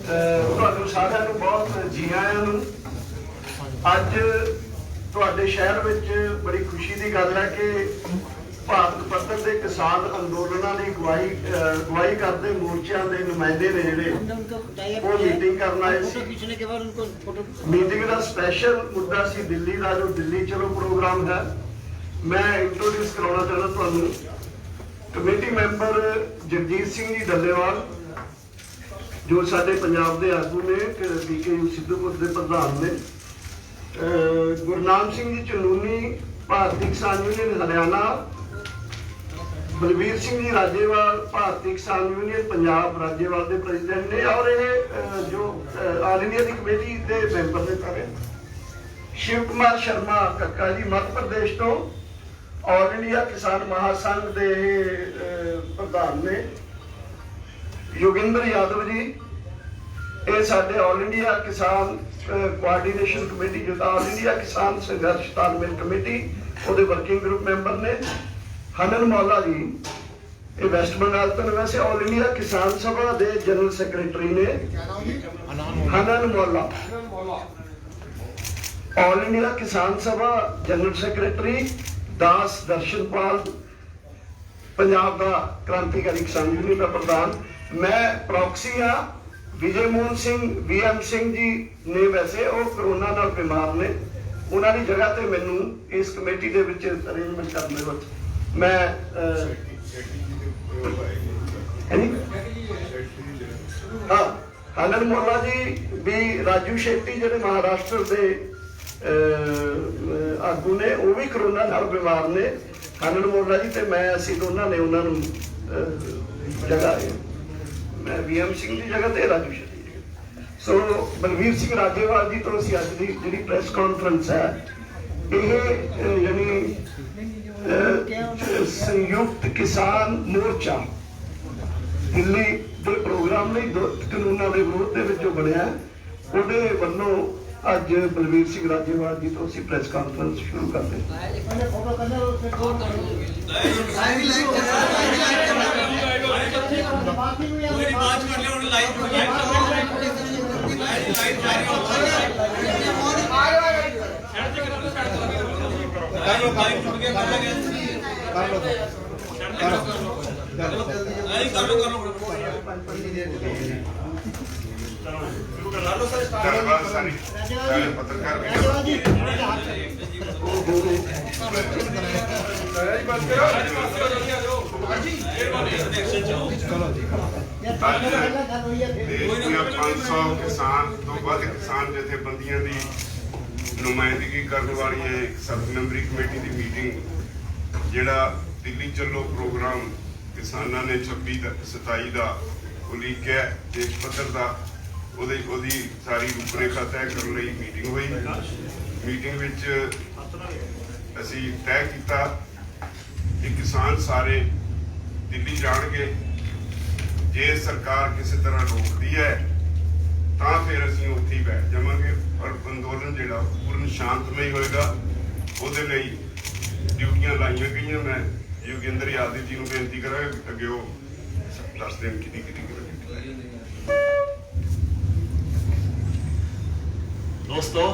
ਤੁਹਾਨੂੰ ਸਾਰਿਆਂ ਨੂੰ ਬਹੁਤ ਜੀ ਆਇਆਂ ਨੂੰ। ਅੱਜ ਤੁਹਾਡੇ ਸ਼ਹਿਰ ਵਿੱਚ ਬੜੀ ਖੁਸ਼ੀ ਦੀ ਗੱਲ ਹੈ ਕਿ ਭਾਰਤ ਪੱਧਰ ਦੇ ਕਿਸਾਨ ਅੰਦੋਲਨਾਂ ਦੀ ਅਗਵਾਈ ਕਰਦੇ ਮੋਰਚਿਆਂ ਦੇ ਨੁਮਾਇੰਦੇ ਨੇ ਜਿਹੜੇ ਉਹ ਮੀਟਿੰਗ ਕਰਨ ਆਏ ਸੀ। ਮੀਟਿੰਗ ਦਾ ਸਪੈਸ਼ਲ ਮੁੱਦਾ ਸੀ ਦਿੱਲੀ ਦਾ, ਜੋ ਦਿੱਲੀ ਚਲੋ ਪ੍ਰੋਗਰਾਮ ਹੈ। ਮੈਂ ਇੰਟਰੋਡਿਊਸ ਕਰਾਉਣਾ ਚਾਹੁੰਦਾ ਤੁਹਾਨੂੰ ਕਮੇਟੀ ਮੈਂਬਰ ਜਗਜੀਤ ਸਿੰਘ ਜੀ ਡੱਲੇਵਾਲ, ਜੋ ਸਾਡੇ ਪੰਜਾਬ ਦੇ ਆਗੂ ਨੇ, BKU ਸਿੱਧੂਪੁਰ ਦੇ ਪ੍ਰਧਾਨ ਨੇ। ਗੁਰਨਾਮ ਸਿੰਘ ਜੀ ਚਨੂਨੀ, ਭਾਰਤੀ ਕਿਸਾਨ ਯੂਨੀਅਨ ਹਰਿਆਣਾ। ਬਲਵੀਰ ਸਿੰਘ ਜੀ ਰਾਜੇਵਾਲ, ਭਾਰਤੀ ਕਿਸਾਨ ਯੂਨੀਅਨ ਪੰਜਾਬ ਰਾਜੇਵਾਲ ਦੇ ਪ੍ਰੈਜ਼ੀਡੈਂਟ ਨੇ, ਔਰ ਇਹ ਜੋ ਆਲ ਇੰਡੀਆ ਦੀ ਕਮੇਟੀ ਦੇ ਮੈਂਬਰ ਨੇ ਸਾਰੇ। ਸ਼ਿਵ ਕੁਮਾਰ ਸ਼ਰਮਾ ਕੱਕਾ ਜੀ ਮੱਧ ਪ੍ਰਦੇਸ਼ ਤੋਂ, ਆਲ ਇੰਡੀਆ ਕਿਸਾਨ ਮਹਾਸੰਘ ਦੇ ਪ੍ਰਧਾਨ ਨੇ। ਯੋਗਿੰਦਰ ਯਾਦਵ ਜੀ, ਇਹ ਸਾਡੇ ਆਲ ਇੰਡੀਆ ਕਿਸਾਨ ਕੋਆਰਡੀਨੇਸ਼ਨ ਕਮੇਟੀ, ਜੋ ਆਲ ਇੰਡੀਆ ਕਿਸਾਨ ਸੰਘਰਸ਼ ਤਾਲਮੇਲ ਕਮੇਟੀ, ਉਹਦੇ ਵਰਕਿੰਗ ਗਰੁੱਪ ਮੈਂਬਰ ਨੇ। ਹਨਨ ਮੌਲਾ ਜੀ, ਇਹ ਵੈਸਟ ਬੰਗਾਲ ਤੋਂ, ਵੈਸੇ ਆਲ ਇੰਡੀਆ ਕਿਸਾਨ ਸਭਾ ਦੇ ਜਨਰਲ ਸੈਕਟਰੀ ਨੇ। ਹਨਨ ਮੌਲਾ all India Kisan Sabha general secretary. ਦਾਸ ਦਰਸ਼ਨਪਾਲ, ਪੰਜਾਬ ਦਾ ਕ੍ਰਾਂਤੀਕਾਰੀ ਕਿਸਾਨ ਯੂਨੀਅਨ ਦਾ ਪ੍ਰਧਾਨ। ਮੈਂ ਪ੍ਰੌਕਸੀ ਹਾਂ। ਵਿਜੇ ਮੋਹਨ ਸਿੰਘ VM ਸਿੰਘ ਜੀ ਨੇ, ਵੈਸੇ ਉਹ ਕਰੋਨਾ ਨਾਲ ਬਿਮਾਰ ਨੇ, ਉਹਨਾਂ ਦੀ ਜਗ੍ਹਾ ਤੇ ਮੈਨੂੰ ਇਸ ਕਮੇਟੀ ਦੇ ਵਿੱਚ ਅਰੇਂਜਮੈਂਟ ਕਰਨ ਦੇ ਵਿੱਚ ਮੈਂ ਹਾਂ। ਹਨਨ ਮੋਲਾ ਜੀ ਵੀ, ਰਾਜੂ ਸ਼ੈਟੀ ਜਿਹੜੇ ਮਹਾਰਾਸ਼ਟਰ ਦੇ ਆਗੂ ਨੇ, ਉਹ ਵੀ ਕਰੋਨਾ ਨਾਲ ਬਿਮਾਰ ਨੇ। ਹਨਨ ਮੋਲਾ ਜੀ ਤੇ ਮੈਂ, ਅਸੀਂ ਦੋਨਾਂ ਨੇ ਉਹਨਾਂ ਨੂੰ ਜਗ੍ਹਾ, ਮੈਂ VM ਸਿੰਘ ਦੀ ਜਗ੍ਹਾ ਤੇ ਰਾਜੂ ਸ਼ੈਟੀ ਦੀ ਜਗ੍ਹਾ। ਸੋ ਬਲਵੀਰ ਸਿੰਘ ਰਾਜੇਵਾਲ ਜੀ ਤੋਂ ਅਸੀਂ ਅੱਜ ਦੀ ਜਿਹੜੀ ਪ੍ਰੈਸ ਕਾਨਫਰੰਸ ਹੈ, ਇਹ ਯਾਨੀ ਸੰਯੁਕਤ ਕਿਸਾਨ ਮੋਰਚਾ ਦਿੱਲੀ ਦੇ ਪ੍ਰੋਗਰਾਮ ਲਈ ਕਾਨੂੰਨਾਂ ਦੇ ਵਿਰੋਧ ਦੇ ਵਿੱਚ ਜੋ ਬਣਿਆ, ਉਹਦੇ ਵੱਲੋਂ ਅੱਜ ਬਲਵੀਰ ਸਿੰਘ ਰਾਜੇਵਾਲ ਜੀ ਤੋਂ ਅਸੀਂ ਪ੍ਰੈਸ ਕਾਨਫਰੰਸ ਸ਼ੁਰੂ ਕਰਦੇ ਹਾਂ। ਦੇਸ਼ ਦੀਆਂ 500 ਕਿਸਾਨ ਤੋਂ ਵੱਧ ਕਿਸਾਨ ਜਥੇਬੰਦੀਆਂ ਦੀ ਨੁਮਾਇੰਦਗੀ ਕਰਨ ਵਾਲੀ ਇੱਕ 7 ਮੈਂਬਰੀ ਕਮੇਟੀ ਦੀ ਮੀਟਿੰਗ, ਜਿਹੜਾ ਦਿੱਲੀ ਚੱਲੋ ਪ੍ਰੋਗਰਾਮ ਕਿਸਾਨਾਂ ਨੇ 26/27 ਦਾ ਉਲੀਕਿਆ ਦੇਸ਼ ਪੱਧਰ ਦਾ, ਉਹਦੀ ਸਾਰੀ ਰੂਪਰੇਖਾ ਤੈਅ ਕਰਨ ਲਈ ਮੀਟਿੰਗ ਹੋਈ। ਮੀਟਿੰਗ ਵਿੱਚ ਅਸੀਂ ਤੈਅ ਕੀਤਾ ਕਿ ਕਿਸਾਨ ਸਾਰੇ ਦਿੱਲੀ ਜਾਣਗੇ। ਜੇ ਸਰਕਾਰ ਕਿਸੇ ਤਰ੍ਹਾਂ ਰੋਕਦੀ ਹੈ ਤਾਂ ਫਿਰ ਅਸੀਂ ਉੱਥੇ ਹੀ ਬੈਠ ਜਾਵਾਂਗੇ, ਪਰ ਅੰਦੋਲਨ ਜਿਹੜਾ ਪੂਰਨ ਸ਼ਾਂਤਮਈ ਹੋਏਗਾ। ਉਹਦੇ ਲਈ ਡਿਊਟੀਆਂ ਲਾਈਆਂ ਗਈਆਂ। ਮੈਂ ਯੋਗਿੰਦਰ ਯਾਦਵ ਜੀ ਨੂੰ ਬੇਨਤੀ ਕਰਾਂਗਾ ਅੱਗੇ ਉਹ ਦੱਸ ਦੇਣ ਕਿਹਦੀ दोस्तों,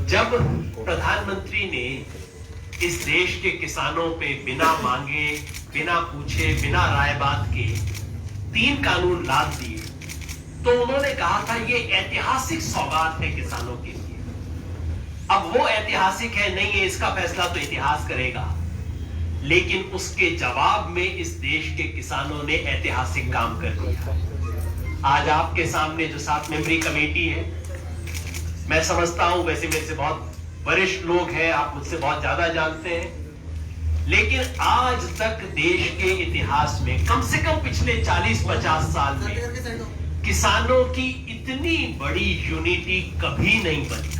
जब प्रधानमंत्री ने इस देश के किसानों पे बिना मांगे, बिना पूछे, बिना राय बात के 3 कानून लाद दिए, तो उन्होंने कहा था ये ऐतिहासिक सौगात है किसानों के लिए। अब वो ऐतिहासिक है नहीं है, इसका फैसला तो इतिहास करेगा, लेकिन उसके जवाब में इस देश के किसानों ने ऐतिहासिक काम कर दिया। आज आपके सामने जो 7 मेंबरी कमेटी है, मैं समझता हूं, वैसे मेरे से बहुत वरिष्ठ लोग हैं, आप मुझसे बहुत ज्यादा जानते हैं, लेकिन आज तक देश के इतिहास में कम से कम पिछले 40-50 साल में किसानों की इतनी बड़ी यूनिटी कभी नहीं बनी।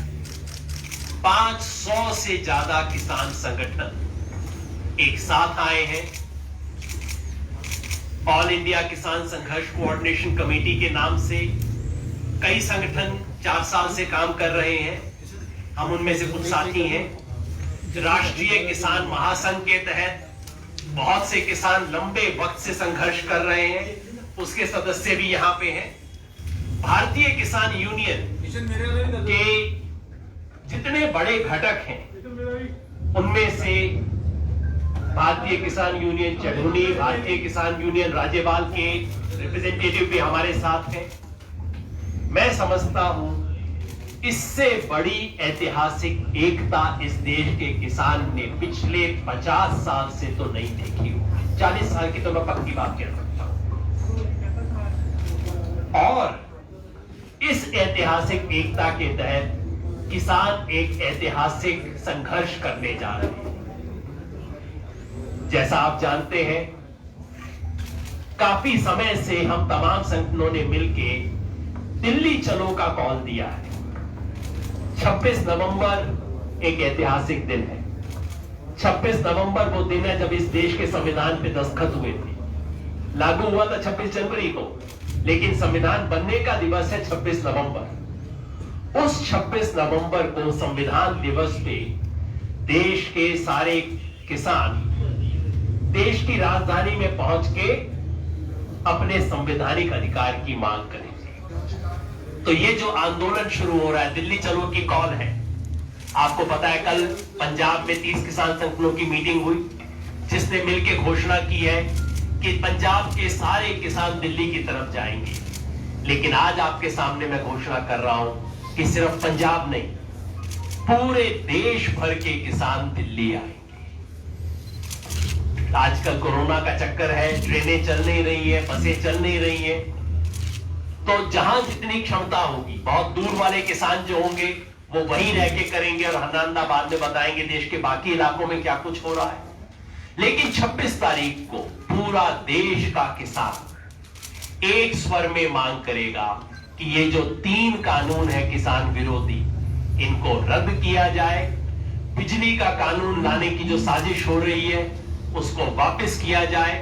500 से ज्यादा किसान संगठन एक साथ आए हैं। ऑल इंडिया किसान संघर्ष कोऑर्डिनेशन कमेटी के नाम से कई संगठन 4 साल से काम कर रहे हैं। हम उनमें से कुछ साथी हैं। राष्ट्रीय किसान महासंघ के तहत बहुत से किसान लंबे वक्त से संघर्ष कर रहे हैं, उसके सदस्य भी यहां पे हैं। भारतीय किसान यूनियन के जितने बड़े घटक हैं उनमें से भारतीय किसान यूनियन चढ़ूनी, भारतीय किसान यूनियन राज्यपाल के रिप्रेजेंटेटिव भी हमारे साथ हैं। मैं समझता हूं इससे बड़ी ऐतिहासिक एकता इस देश के किसान ने पिछले 50 साल से तो नहीं देखी हो। 40 साल की तो मैं पक्की बात कह सकता हूं। और इस ऐतिहासिक एकता के तहत किसान एक ऐतिहासिक संघर्ष करने जा रहे हैं। जैसा आप जानते हैं, काफी समय से हम तमाम संगठनों ने मिलकर दिल्ली चलो का कॉल दिया है। 26 नवंबर एक ऐतिहासिक दिन है। 26 नवंबर वो दिन है जब इस देश के संविधान पे दस्तखत हुए थे। लागू हुआ था 26 जनवरी को, लेकिन संविधान बनने का दिवस है 26 नवंबर। उस 26 नवंबर को संविधान दिवस पे देश के सारे किसान देश की राजधानी में पहुंच के अपने संवैधानिक अधिकार की मांग करेंगे। तो ये जो आंदोलन शुरू हो रहा है, दिल्ली चलो की कॉल है। आपको पता है कल पंजाब में 30 किसान संगठनों की मीटिंग हुई, जिसने मिलकर घोषणा की है कि पंजाब के सारे किसान दिल्ली की तरफ जाएंगे। लेकिन आज आपके सामने मैं घोषणा कर रहा हूं कि सिर्फ पंजाब नहीं, पूरे देश भर के किसान दिल्ली आएंगे। आजकल कोरोना का चक्कर है, ट्रेनें चल नहीं रही है, बसें चल नहीं रही है, तो जहां जितनी क्षमता होगी, बहुत दूर वाले किसान जो होंगे वो वहीं रह के करेंगे और हनांदा बाद में बताएंगे देश के बाकी इलाकों में क्या कुछ हो रहा है। लेकिन 26 तारीख को पूरा देश का किसान एक स्वर में मांग करेगा कि ये जो 3 कानून है किसान विरोधी, इनको रद्द किया जाए। बिजली का कानून लाने की जो साजिश हो रही है उसको वापस किया जाए,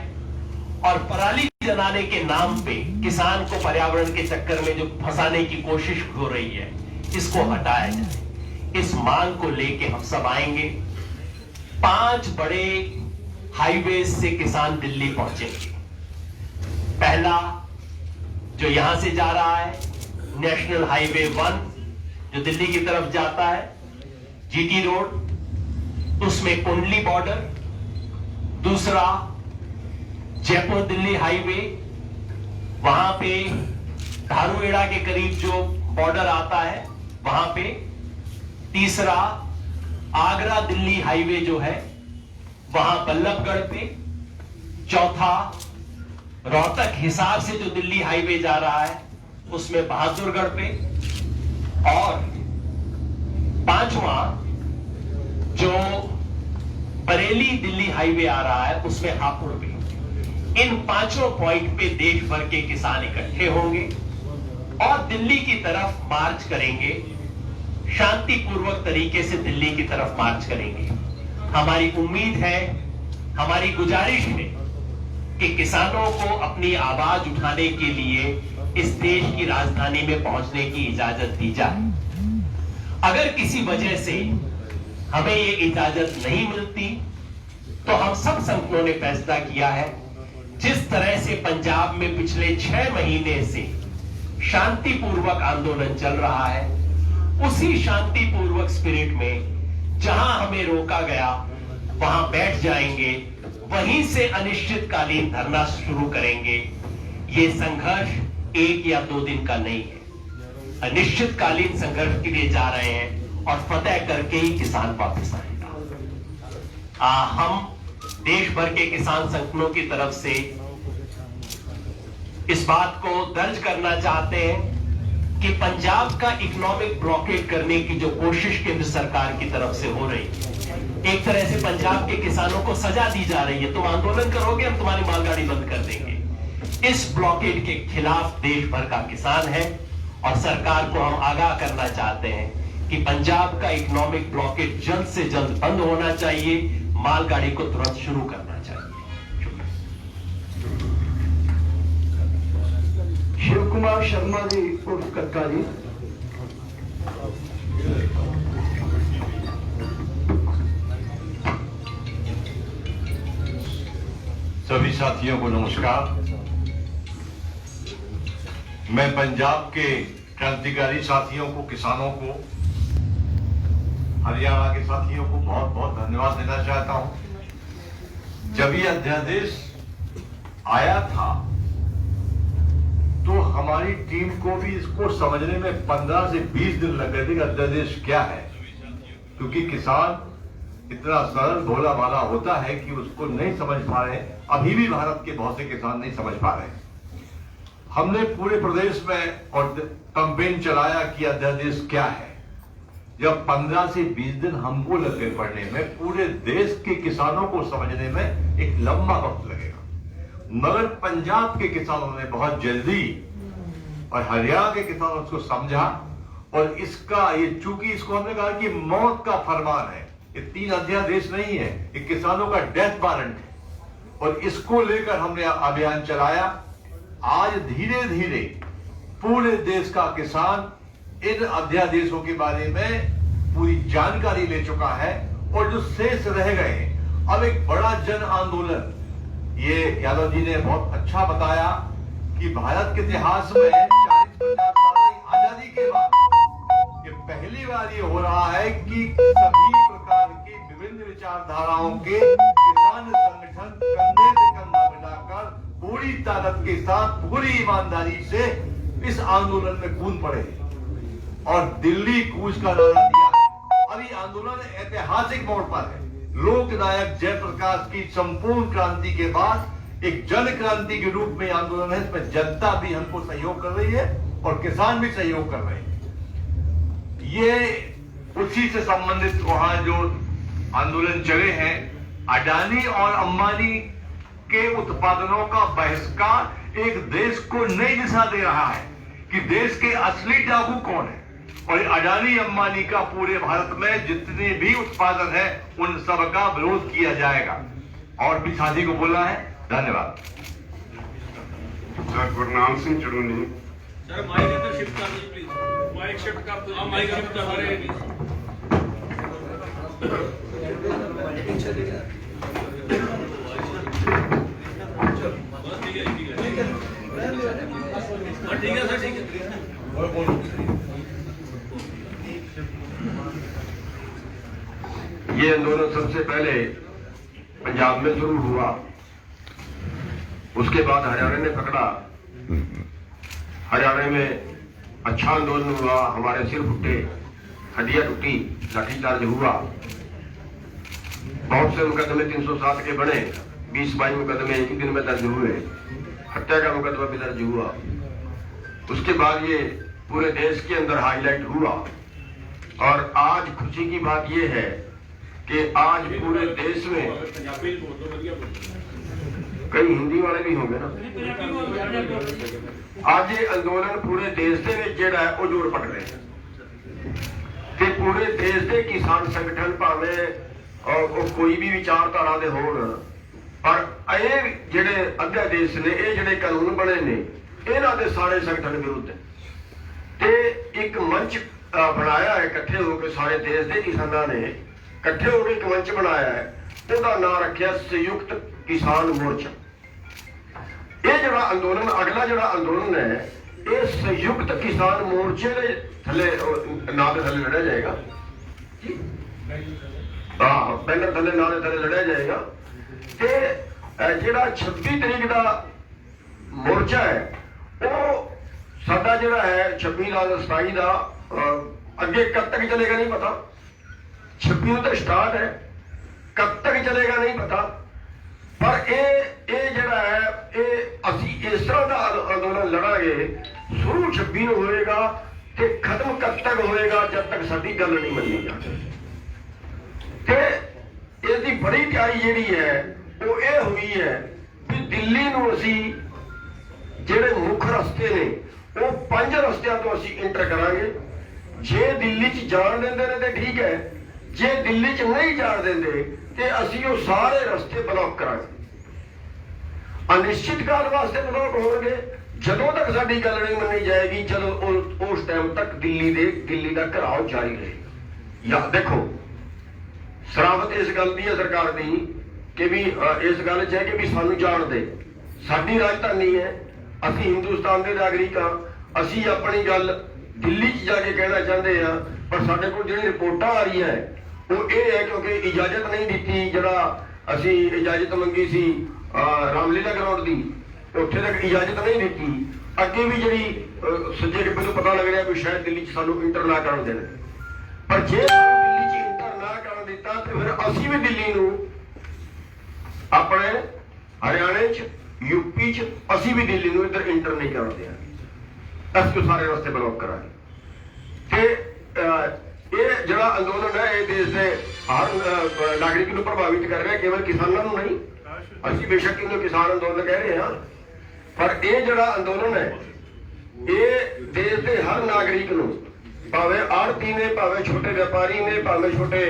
और पराली जलाने के नाम पे किसान को पर्यावरण के चक्कर में जो फंसाने की कोशिश हो रही है, इसको हटाया जाए। इस मांग को लेके हम सब आएंगे। 5 बड़े हाईवे से किसान दिल्ली पहुंचेंगे। पहला जो यहां से जा रहा है नेशनल हाईवे 1 जो दिल्ली की तरफ जाता है, जीटी रोड, उसमें कुंडली बॉर्डर। दूसरा जयपुर दिल्ली हाईवे, वहां पे धारूहेड़ा के करीब जो बॉर्डर आता है वहां पे। तीसरा आगरा दिल्ली हाईवे जो है वहां बल्लभगढ़ पे। चौथा रोहतक हिसार से जो दिल्ली हाईवे जा रहा है उसमें बहादुरगढ़ पे। और 5वां जो बरेली दिल्ली हाईवे आ रहा है उसमें हापुड़ पे। इन 5 पॉइंट पे देश भर के किसान इकट्ठे होंगे और दिल्ली की तरफ मार्च करेंगे। शांतिपूर्वक तरीके से दिल्ली की तरफ मार्च करेंगे। हमारी उम्मीद है, हमारी गुजारिश है कि किसानों को अपनी आवाज उठाने के लिए इस देश की राजधानी में पहुंचने की इजाजत दी जाए। अगर किसी वजह से हमें ये इजाजत नहीं मिलती तो हम सब संगठनों ने फैसला किया है, जिस तरह से पंजाब में पिछले 6 महीने से शांतिपूर्वक आंदोलन चल रहा है, उसी शांतिपूर्वक स्पिरिट में जहां हमें रोका गया वहां बैठ जाएंगे, वहीं से अनिश्चितकालीन धरना शुरू करेंगे। ये संघर्ष 1 या 2 दिन का नहीं है, अनिश्चितकालीन संघर्ष के लिए जा रहे हैं और फतेह करके ही किसान वापस आएगा। हम देश भर के किसान संगठनों की तरफ से इस बात को दर्ज करना चाहते हैं कि पंजाब का इकोनॉमिक ब्लॉकेट करने की जो कोशिश केंद्र सरकार की तरफ से हो रही है, एक तरह से पंजाब के किसानों को सजा दी जा रही है। तुम आंदोलन करोगे, हम तुम्हारी मालगाड़ी बंद कर देंगे। इस ब्लॉकेट के खिलाफ देश भर का किसान है और सरकार को हम आगाह करना चाहते हैं कि पंजाब का इकोनॉमिक ब्लॉकेट जल्द से जल्द बंद होना चाहिए, मालगाड़ी को तुरंत शुरू करना चाहिए। शिव कुमार शर्मा जी उर्फ कक्का जी। साथियों को नमस्कार। मैं पंजाब के क्रांतिकारी साथियों को, किसानों को, हरियाणा के साथियों को बहुत बहुत धन्यवाद देना चाहता हूं। जब ये अध्यादेश आया था तो हमारी टीम को भी इसको समझने में 15 से 20 दिन लग गए थे कि अध्यादेश क्या है, क्योंकि किसान इतना सरल भोला भाला होता है कि उसको नहीं समझ पा रहे। अभी भी भारत के बहुत से किसान नहीं समझ पा रहे। हमने पूरे प्रदेश में और कैंपेन चलाया कि अध्यादेश क्या है। जब 15 से 20 दिन हमको लग गए पढ़ने में, पूरे देश के किसानों को समझने में एक लंबा वक्त लगेगा, मगर पंजाब के किसानों ने बहुत जल्दी और हरियाणा के किसानों को समझा। और इसका ये, चूंकि इसको हमने कहा कि मौत का फरमान है, ये 3 अध्यादेश नहीं है, ये किसानों का डेथ वारंट है, और इसको लेकर हमने अभियान चलाया। आज धीरे धीरे पूरे देश का किसान इन अध्यादेशों के बारे में पूरी जानकारी ले चुका है, और जो शेष रह गए, अब एक बड़ा जन आंदोलन, ये यादव जी ने बहुत अच्छा बताया कि भारत के इतिहास में 40-50 साल की आजादी के बाद ये पहली बार ये हो रहा है कि सभी प्रकार की विभिन्न विचारधाराओं के किसान संगठन कंधे से कंधा मिलाकर पूरी ताकत के साथ, पूरी ईमानदारी से इस आंदोलन में कूद पड़े और दिल्ली कूच का नारा दिया है। अभी आंदोलन ऐतिहासिक मोड़ पर है। लोकनायक जयप्रकाश की संपूर्ण क्रांति के बाद एक जन क्रांति के रूप में आंदोलन है। इसमें जनता भी हमको सहयोग कर रही है और किसान भी सहयोग कर रहे हैं। ये उसी से संबंधित वहां जो आंदोलन चले हैं, अडानी और अंबानी के उत्पादनों का बहिष्कार एक देश को नई दिशा दे रहा है कि देश के असली डाकू कौन है। और अडानी अंबानी का पूरे भारत में जितने भी उत्पादन है, उन सब का विरोध किया जाएगा। और भी साथी को बोलना है। धन्यवाद। Sir Gurnam Singh Chaduni. Sir mic इधर शिफ्ट कर दो प्लीज। माइक शिफ्ट कर दो। माइक शिफ्ट कर रहे हैं। बस ठीक है, ठीक है। ठीक है सर, ठीक है। ये आंदोलन सबसे पहले पंजाब में शुरू हुआ, उसके बाद हरियाणा ने पकड़ा। हरियाणा में अच्छा आंदोलन हुआ, हमारे सिर फुटे, हड्डियां टूटी, लाठीचार्ज हुआ। बहुत से मुकदमे 307 के बने, 20-22 मुकदमे एक ही दिन में दर्ज हुए, हत्या का मुकदमा भी दर्ज हुआ। उसके बाद ये पूरे देश के अंदर हाईलाइट हुआ। और आज खुशी की बात यह है कि आज पूरे देश में, कई हिंदी वाले भी होंगे ना, आज ये अंदोलन पूरे देश के ਵਿੱਚ ਜਿਹੜਾ ਹੈ ਉਹ ਜੋਰ ਪੜ ਰਹੇ ਤੇ पूरे देश के किसान संगठन भावें कोई भी विचारधारा ਦੇ ਹੋਣ, पर ਇਹ ਜਿਹੜੇ अध्यादेश ने, ਇਹ ਜਿਹੜੇ कानून बने ने, ਇਹਨਾਂ ਦੇ ਸਾਰੇ संगठन विरुद्ध है। ਤੇ एक मंच बनाया है, इकट्ठे होकर सारे देश के किसानों ने इकट्ठे होकर एक मंच बनाया है, ਉਹਦਾ ਨਾਂ ਰੱਖਿਆ संयुक्त किसान मोर्चा। ਇਹ ਜਿਹੜਾ ਅੰਦੋਲਨ, ਅਗਲਾ ਜਿਹੜਾ ਅੰਦੋਲਨ ਹੈ, ਇਹ संयुक्त किसान मोर्चे ਦੇ ਥੱਲੇ ਨਾਂ ਦੇ ਥੱਲੇ ਲੜਿਆ ਜਾਏਗਾ। ਹਾਂ, ਬੈਨਰ ਥੱਲੇ ਨਾਂ ਦੇ ਥੱਲੇ ਲੜਿਆ ਜਾਏਗਾ। ਤੇ ਜਿਹੜਾ 26 ਤਰੀਕ ਦਾ ਮੋਰਚਾ ਹੈ, ਉਹ ਸਾਡਾ ਜਿਹੜਾ ਹੈ 26 ਨਾਲ 27 ਦਾ, ਅੱਗੇ ਕਦ ਤੱਕ ਚਲੇਗਾ ਨਹੀਂ ਪਤਾ। 26 ਨੂੰ ਤਾਂ ਸਟਾर्ट है, कब तक चलेगा नहीं पता। पर ये जड़ा है, ये असी इस तरह का आंदोलन लड़ांगे, शुरू 26 ਨੂੰ होएगा ते खत्म कब तक होएगा, जब तक साडी गल नहीं मनी जाती। ते इसकी बड़ी तैयारी जिहड़ी है वो ये हुई है कि दिल्ली ਨੂੰ असी ਜਿਹੜੇ मुख रस्ते ने, वो 5 रस्तियां तो असी इंटर करांगे। जे दिल्ली च जान देंदे ने ते ठीक है, जे दिल्ली च नहीं जान देंदे ते असी वो सारे रस्ते ब्लॉक करांगे। अनिश्चित काल वास्ते ब्लॉक होणगे, ਜਦੋਂ तक साडी गल नहीं मनी जाएगी, चलो उस टाइम तक दिल्ली का घिराव जारी रहेगा। या देखो, सराहत इस गल दी है सरकार दी ਕਿ ਵੀ ਇਸ ਗੱਲ 'ਚ ਹੈ ਕਿ ਵੀ ਸਾਨੂੰ ਜਾਣ ਦੇ, ਸਾਡੀ ਰਾਜਧਾਨੀ ਹੈ, ਅਸੀਂ ਹਿੰਦੁਸਤਾਨ ਦੇ ਨਾਗਰਿਕ ਹਾਂ, ਅਸੀਂ ਆਪਣੀ ਗੱਲ ਦਿੱਲੀ 'ਚ ਜਾ ਕੇ ਕਹਿਣਾ ਚਾਹੁੰਦੇ ਹਾਂ। ਪਰ ਸਾਡੇ ਕੋਲ ਜਿਹੜੀ ਰਿਪੋਰਟਾਂ ਆ ਰਹੀਆਂ ਉਹ ਇਹ ਹੈ ਕਿਉਂਕਿ ਇਜਾਜ਼ਤ ਨਹੀਂ ਦਿੱਤੀ, ਜਿਹੜਾ ਅਸੀਂ ਇਜਾਜ਼ਤ ਮੰਗੀ ਸੀ ਰਾਮਲੀਲਾ ਗਰਾਊਂਡ ਦੀ, ਉੱਥੇ ਤੱਕ ਇਜਾਜ਼ਤ ਨਹੀਂ ਦਿੱਤੀ। ਅੱਗੇ ਵੀ ਜਿਹੜੀ ਸੱਜੇ ਖੱਬੇ ਤੋਂ ਪਤਾ ਲੱਗ ਰਿਹਾ ਵੀ ਸ਼ਾਇਦ ਦਿੱਲੀ 'ਚ ਸਾਨੂੰ ਇੰਟਰ ਨਾ ਕਰਨ ਦੇਣ, ਪਰ ਜੇ ਸਾਨੂੰ ਦਿੱਲੀ 'ਚ ਇੰਟਰ ਨਾ ਕਰਨ ਦਿੱਤਾ ਤੇ ਫਿਰ ਅਸੀਂ ਵੀ ਦਿੱਲੀ ਨੂੰ ਆਪਣੇ ਹਰਿਆਣੇ 'ਚ यूपी च ਅਸੀਂ ਵੀ ਦਿੱਲੀ ਨੂੰ ਇੱਧਰ ਇੰਟਰ ਨਹੀਂ ਕਰਨ ਦਿਆਂਗੇ, ਅਸੀਂ ਸਾਰੇ ਰਸਤੇ ਬਲੌਕ ਕਰਾਂਗੇ। ਤੇ ਇਹ ਜਿਹੜਾ ਅੰਦੋਲਨ ਹੈ ਇਹ ਦੇਸ਼ ਦੇ ਹਰ ਨਾਗਰਿਕ ਨੂੰ ਪ੍ਰਭਾਵਿਤ ਕਰ ਰਿਹਾ, ਕੇਵਲ ਕਿਸਾਨਾਂ ਨੂੰ ਨਹੀਂ। ਅਸੀਂ ਬੇਸ਼ੱਕ ਇਹਨੂੰ ਕਿਸਾਨ ਅੰਦੋਲਨ ਕਹਿ ਰਹੇ ਹਾਂ, ਪਰ ਇਹ ਜਿਹੜਾ ਅੰਦੋਲਨ ਹੈ ਇਹ ਦੇਸ਼ ਦੇ ਹਰ ਨਾਗਰਿਕ ਨੂੰ, ਭਾਵੇਂ ਆੜਤੀ ਨੇ, ਭਾਵੇਂ ਛੋਟੇ ਵਪਾਰੀ ਨੇ, ਭਾਵੇਂ ਛੋਟੇ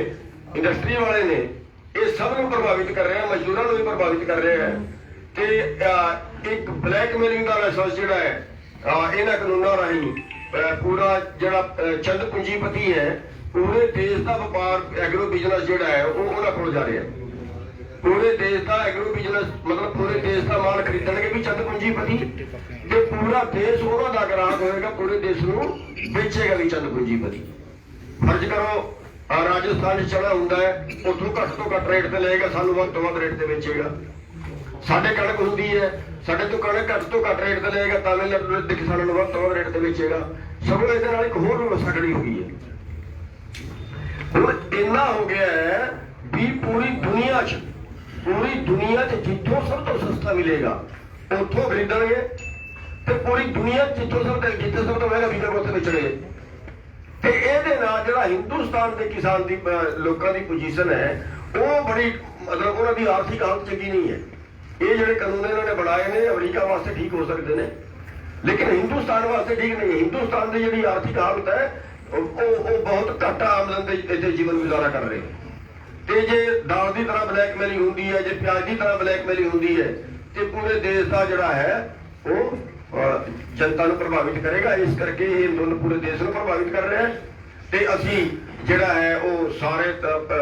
ਇੰਡਸਟਰੀ ਵਾਲੇ ਨੇ, ਇਹ ਸਭ ਨੂੰ ਪ੍ਰਭਾਵਿਤ ਕਰ ਰਿਹਾ, ਮਜ਼ਦੂਰਾਂ ਨੂੰ ਵੀ ਪ੍ਰਭਾਵਿਤ ਕਰ ਰਿਹਾ ਹੈ। ਤੇ ਇੱਕ ਬਲੈਕਮੇਲਿੰਗ ਦਾ ਲਾਇਸੈਂਸ ਜਿਹੜਾ ਹੈ ਇਹਨਾਂ ਕਾਨੂੰਨਾਂ ਰਾਹੀਂ ਪੂਰਾ ਜਿਹੜਾ ਚੰਦ ਪੂੰਜੀਪਤੀ ਹੈ, ਪੂਰੇ ਦੇਸ਼ ਦਾ ਵਪਾਰ ਐਗਰੋ ਬਿਜ਼ਨਸ ਜਿਹੜਾ ਹੈ ਉਹ ਉਹਨਾਂ ਕੋਲ ਜਾ ਰਿਹਾ। ਪੂਰੇ ਦੇਸ਼ ਦਾ ਐਗਰੋ ਬਿਜ਼ਨਸ ਮਤਲਬ ਪੂਰੇ ਦੇਸ਼ ਦਾ ਮਾਲ ਖਰੀਦਣਗੇ ਵੀ ਚੰਦ ਪੂੰਜੀਪਤੀ, ਤੇ ਪੂਰਾ ਦੇਸ਼ ਉਹਨਾਂ ਦਾ ਗ੍ਰਾਹਕ ਹੋਏਗਾ, ਪੂਰੇ ਦੇਸ਼ ਨੂੰ ਵੇਚੇਗਾ ਵੀ ਚੰਦ ਪੂੰਜੀਪਤੀ। ਫਰਜ਼ ਕਰੋ ਰਾਜਸਥਾਨ 'ਚ ਚੜਾ ਹੁੰਦਾ ਹੈ, ਉੱਥੋਂ ਘੱਟ ਤੋਂ ਘੱਟ ਰੇਟ ਤੇ ਲਏਗਾ, ਸਾਨੂੰ ਵੱਧ ਤੋਂ ਵੱਧ ਰੇਟ ਤੇ ਵੇਚੇਗਾ। ਸਾਡੇ ਕਣਕ ਹੁੰਦੀ ਹੈ, ਸਾਡੇ ਤੋਂ ਕਣਕ ਘੱਟ ਤੋਂ ਘੱਟ ਰੇਟ ਤੇ ਲਏਗਾ, ਤਾਮਿਲਨਾਡੂ ਦੇ ਕਿਸਾਨਾਂ ਨੂੰ ਵੱਧ ਤੋਂ ਵੱਧ ਰੇਟ ਤੇ ਵੇਚੇਗਾ। ਸਗੋਂ ਇਹਦੇ ਨਾਲ ਇੱਕ ਹੋਰ ਵਿਵਸਥਾ ਖੜੀ ਹੋ ਗਈ ਹੈ। ਹੁਣ ਇੰਨਾ ਹੋ ਗਿਆ ਹੈ ਵੀ ਪੂਰੀ ਦੁਨੀਆ 'ਚ ਜਿੱਥੋਂ ਸਭ ਤੋਂ ਸਸਤਾ ਮਿਲੇਗਾ ਉੱਥੋਂ ਖਰੀਦਣਗੇ, ਤੇ ਪੂਰੀ ਦੁਨੀਆ ਜਿੱਥੇ ਸਭ ਤੋਂ ਮਹਿੰਗਾ ਵਿਕੇਗਾ ਉੱਥੇ ਵੇਚਣਗੇ। ਤੇ ਇਹਦੇ ਨਾਲ ਜਿਹੜਾ ਹਿੰਦੁਸਤਾਨ ਦੇ ਕਿਸਾਨ ਦੀ ਲੋਕਾਂ ਦੀ ਪੋਜੀਸ਼ਨ ਹੈ ਉਹ ਬੜੀ ਮਤਲਬ ਉਹਨਾਂ ਦੀ ਆਰਥਿਕ ਹਾਲਤ ਚੰਗੀ ਨਹੀਂ ਹੈ। ਇਹ ਜਿਹੜੇ ਕਾਨੂੰਨ ਇਹਨਾਂ ਨੇ ਬਣਾਏ ਨੇ ਅਮਰੀਕਾ ਵਾਸਤੇ ਠੀਕ ਹੋ ਸਕਦੇ ਨੇ, ਲੇਕਿਨ ਹਿੰਦੁਸਤਾਨ ਵਾਸਤੇ ਠੀਕ ਨਹੀਂ ਹੈ। ਹਿੰਦੁਸਤਾਨ ਦੀ ਜਿਹੜੀ ਆਰਥਿਕ ਹਾਲਤ ਹੈ ਉਹ ਬਹੁਤ ਘੱਟ ਆਮਦਨ ਦੇ ਇੱਥੇ ਜੀਵਨ ਗੁਜ਼ਾਰਾ ਕਰ ਰਹੇ। ਤੇ ਜੇ ਦਾਲ ਦੀ ਤਰ੍ਹਾਂ ਬਲੈਕਮੇਲਿੰਗ ਹੁੰਦੀ ਹੈ, ਜੇ ਪਿਆਜ਼ ਦੀ ਤਰ੍ਹਾਂ ਬਲੈਕਮੇਲਿੰਗ ਹੁੰਦੀ ਹੈ, ਤੇ ਪੂਰੇ ਦੇਸ਼ ਦਾ ਜਿਹੜਾ ਹੈ ਉਹ ਜਨਤਾ ਨੂੰ ਪ੍ਰਭਾਵਿਤ ਕਰੇਗਾ। ਇਸ ਕਰਕੇ ਇਹ ਅੰਦੋਲਨ ਪੂਰੇ ਦੇਸ਼ ਨੂੰ ਪ੍ਰਭਾਵਿਤ ਕਰ ਰਿਹਾ ਹੈ। ਤੇ ਅਸੀਂ ਜਿਹੜਾ ਹੈ ਉਹ ਸਾਰੇ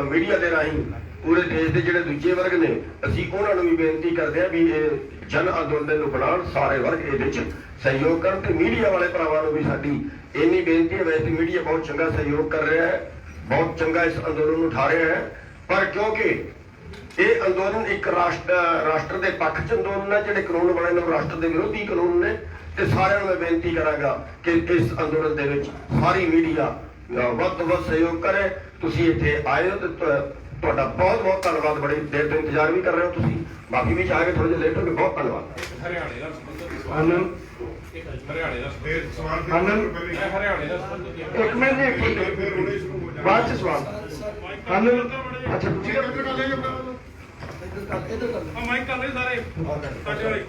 ਮੀਡੀਆ ਦੇ ਰਾਹੀਂ ਪੂਰੇ ਦੇਸ਼ ਦੇ ਜਿਹੜੇ ਦੂਜੇ ਵਰਗ ਨੇ, ਅਸੀਂ ਉਹਨਾਂ ਨੂੰ ਵੀ ਬੇਨਤੀ ਕਰਦੇ ਹਾਂ ਵੀ ਇਹ ਜਨ ਅੰਦੋਲਨ ਨੂੰ ਬਣਾਉਣ, ਸਾਰੇ ਵਰਗ ਇਹਦੇ ਵਿੱਚ ਸਹਿਯੋਗ ਕਰਨ। ਤੇ ਮੀਡੀਆ ਵਾਲੇ ਭਰਾਵਾਂ ਨੂੰ ਵੀ ਸਾਡੀ ਇੰਨੀ ਬੇਨਤੀ ਹੈ, ਵੈਸੇ ਮੀਡੀਆ ਬਹੁਤ ਚੰਗਾ ਸਹਿਯੋਗ ਕਰ ਰਿਹਾ ਹੈ, ਬਹੁਤ ਚੰਗਾ ਇਸ ਅੰਦੋਲਨ ਨੂੰ ਉਠਾ ਰਿਹਾ ਹੈ, ਪਰ ਕਿਉਂਕਿ ਇਹ ਅੰਦੋਲਨ ਇੱਕ ਰਾਸ਼ਟਰ ਦੇ ਪੱਖ 'ਚ ਅੰਦੋਲਨ ਹੈ, ਜਿਹੜੇ ਕਾਨੂੰਨ ਬਣੇ ਨੇ ਉਹ ਰਾਸ਼ਟਰ ਦੇ ਵਿਰੋਧੀ ਕਾਨੂੰਨ ਨੇ। ਤੇ ਸਾਰਿਆਂ ਨੂੰ ਮੈਂ ਬੇਨਤੀ ਕਰਾਂਗਾ ਕਿ ਇਸ ਅੰਦੋਲਨ ਦੇ ਵਿੱਚ ਸਾਰੀ ਮੀਡੀਆ ਵੱਧ ਤੋਂ ਵੱਧ ਸਹਿਯੋਗ ਕਰੇ। ਤੁਸੀਂ ਇੱਥੇ ਆਏ ਹੋ ਤੇ ਤੁਹਾਡਾ ਬਹੁਤ ਬਹੁਤ ਧੰਨਵਾਦ। ਬੜੀ ਦੇਰ ਤੋਂ ਇੰਤਜ਼ਾਰ ਵੀ ਕਰ ਰਹੇ ਹੋ ਤੁਸੀਂ, ਬਾਕੀ ਵੀ ਚਾਹੇ ਥੋੜੇ ਜਿਹਾ ਲੇਟ ਹੋ ਗਏ, ਬਹੁਤ ਧੰਨਵਾਦ। ਹਰਿਆਣੇ ਦਾ ਸੰਬੰਧ ਆਨੰਦ ਹਰਿਆਣੇ ਦਾ ਫਿਰ ਸਵਾਲ ਹਰਿਆਣੇ ਦਾ ਸੰਬੰਧ ਇੱਕ ਮਿੰਟ ਜੀ, ਫਿਰ ਹੁਣੇ ਸ਼ੁਰੂ ਹੋ ਜਾਣਾ। ਬਾਅਦ 'ਚ ਸਵਾਲ ਆਨੰਦ। ਅੱਛਾ ਤੁਸੀਂ ਮਾਈਕ ਕਰ ਲੈ ਸਾਰੇ ਸਾਡੇ ਵਾਲੇ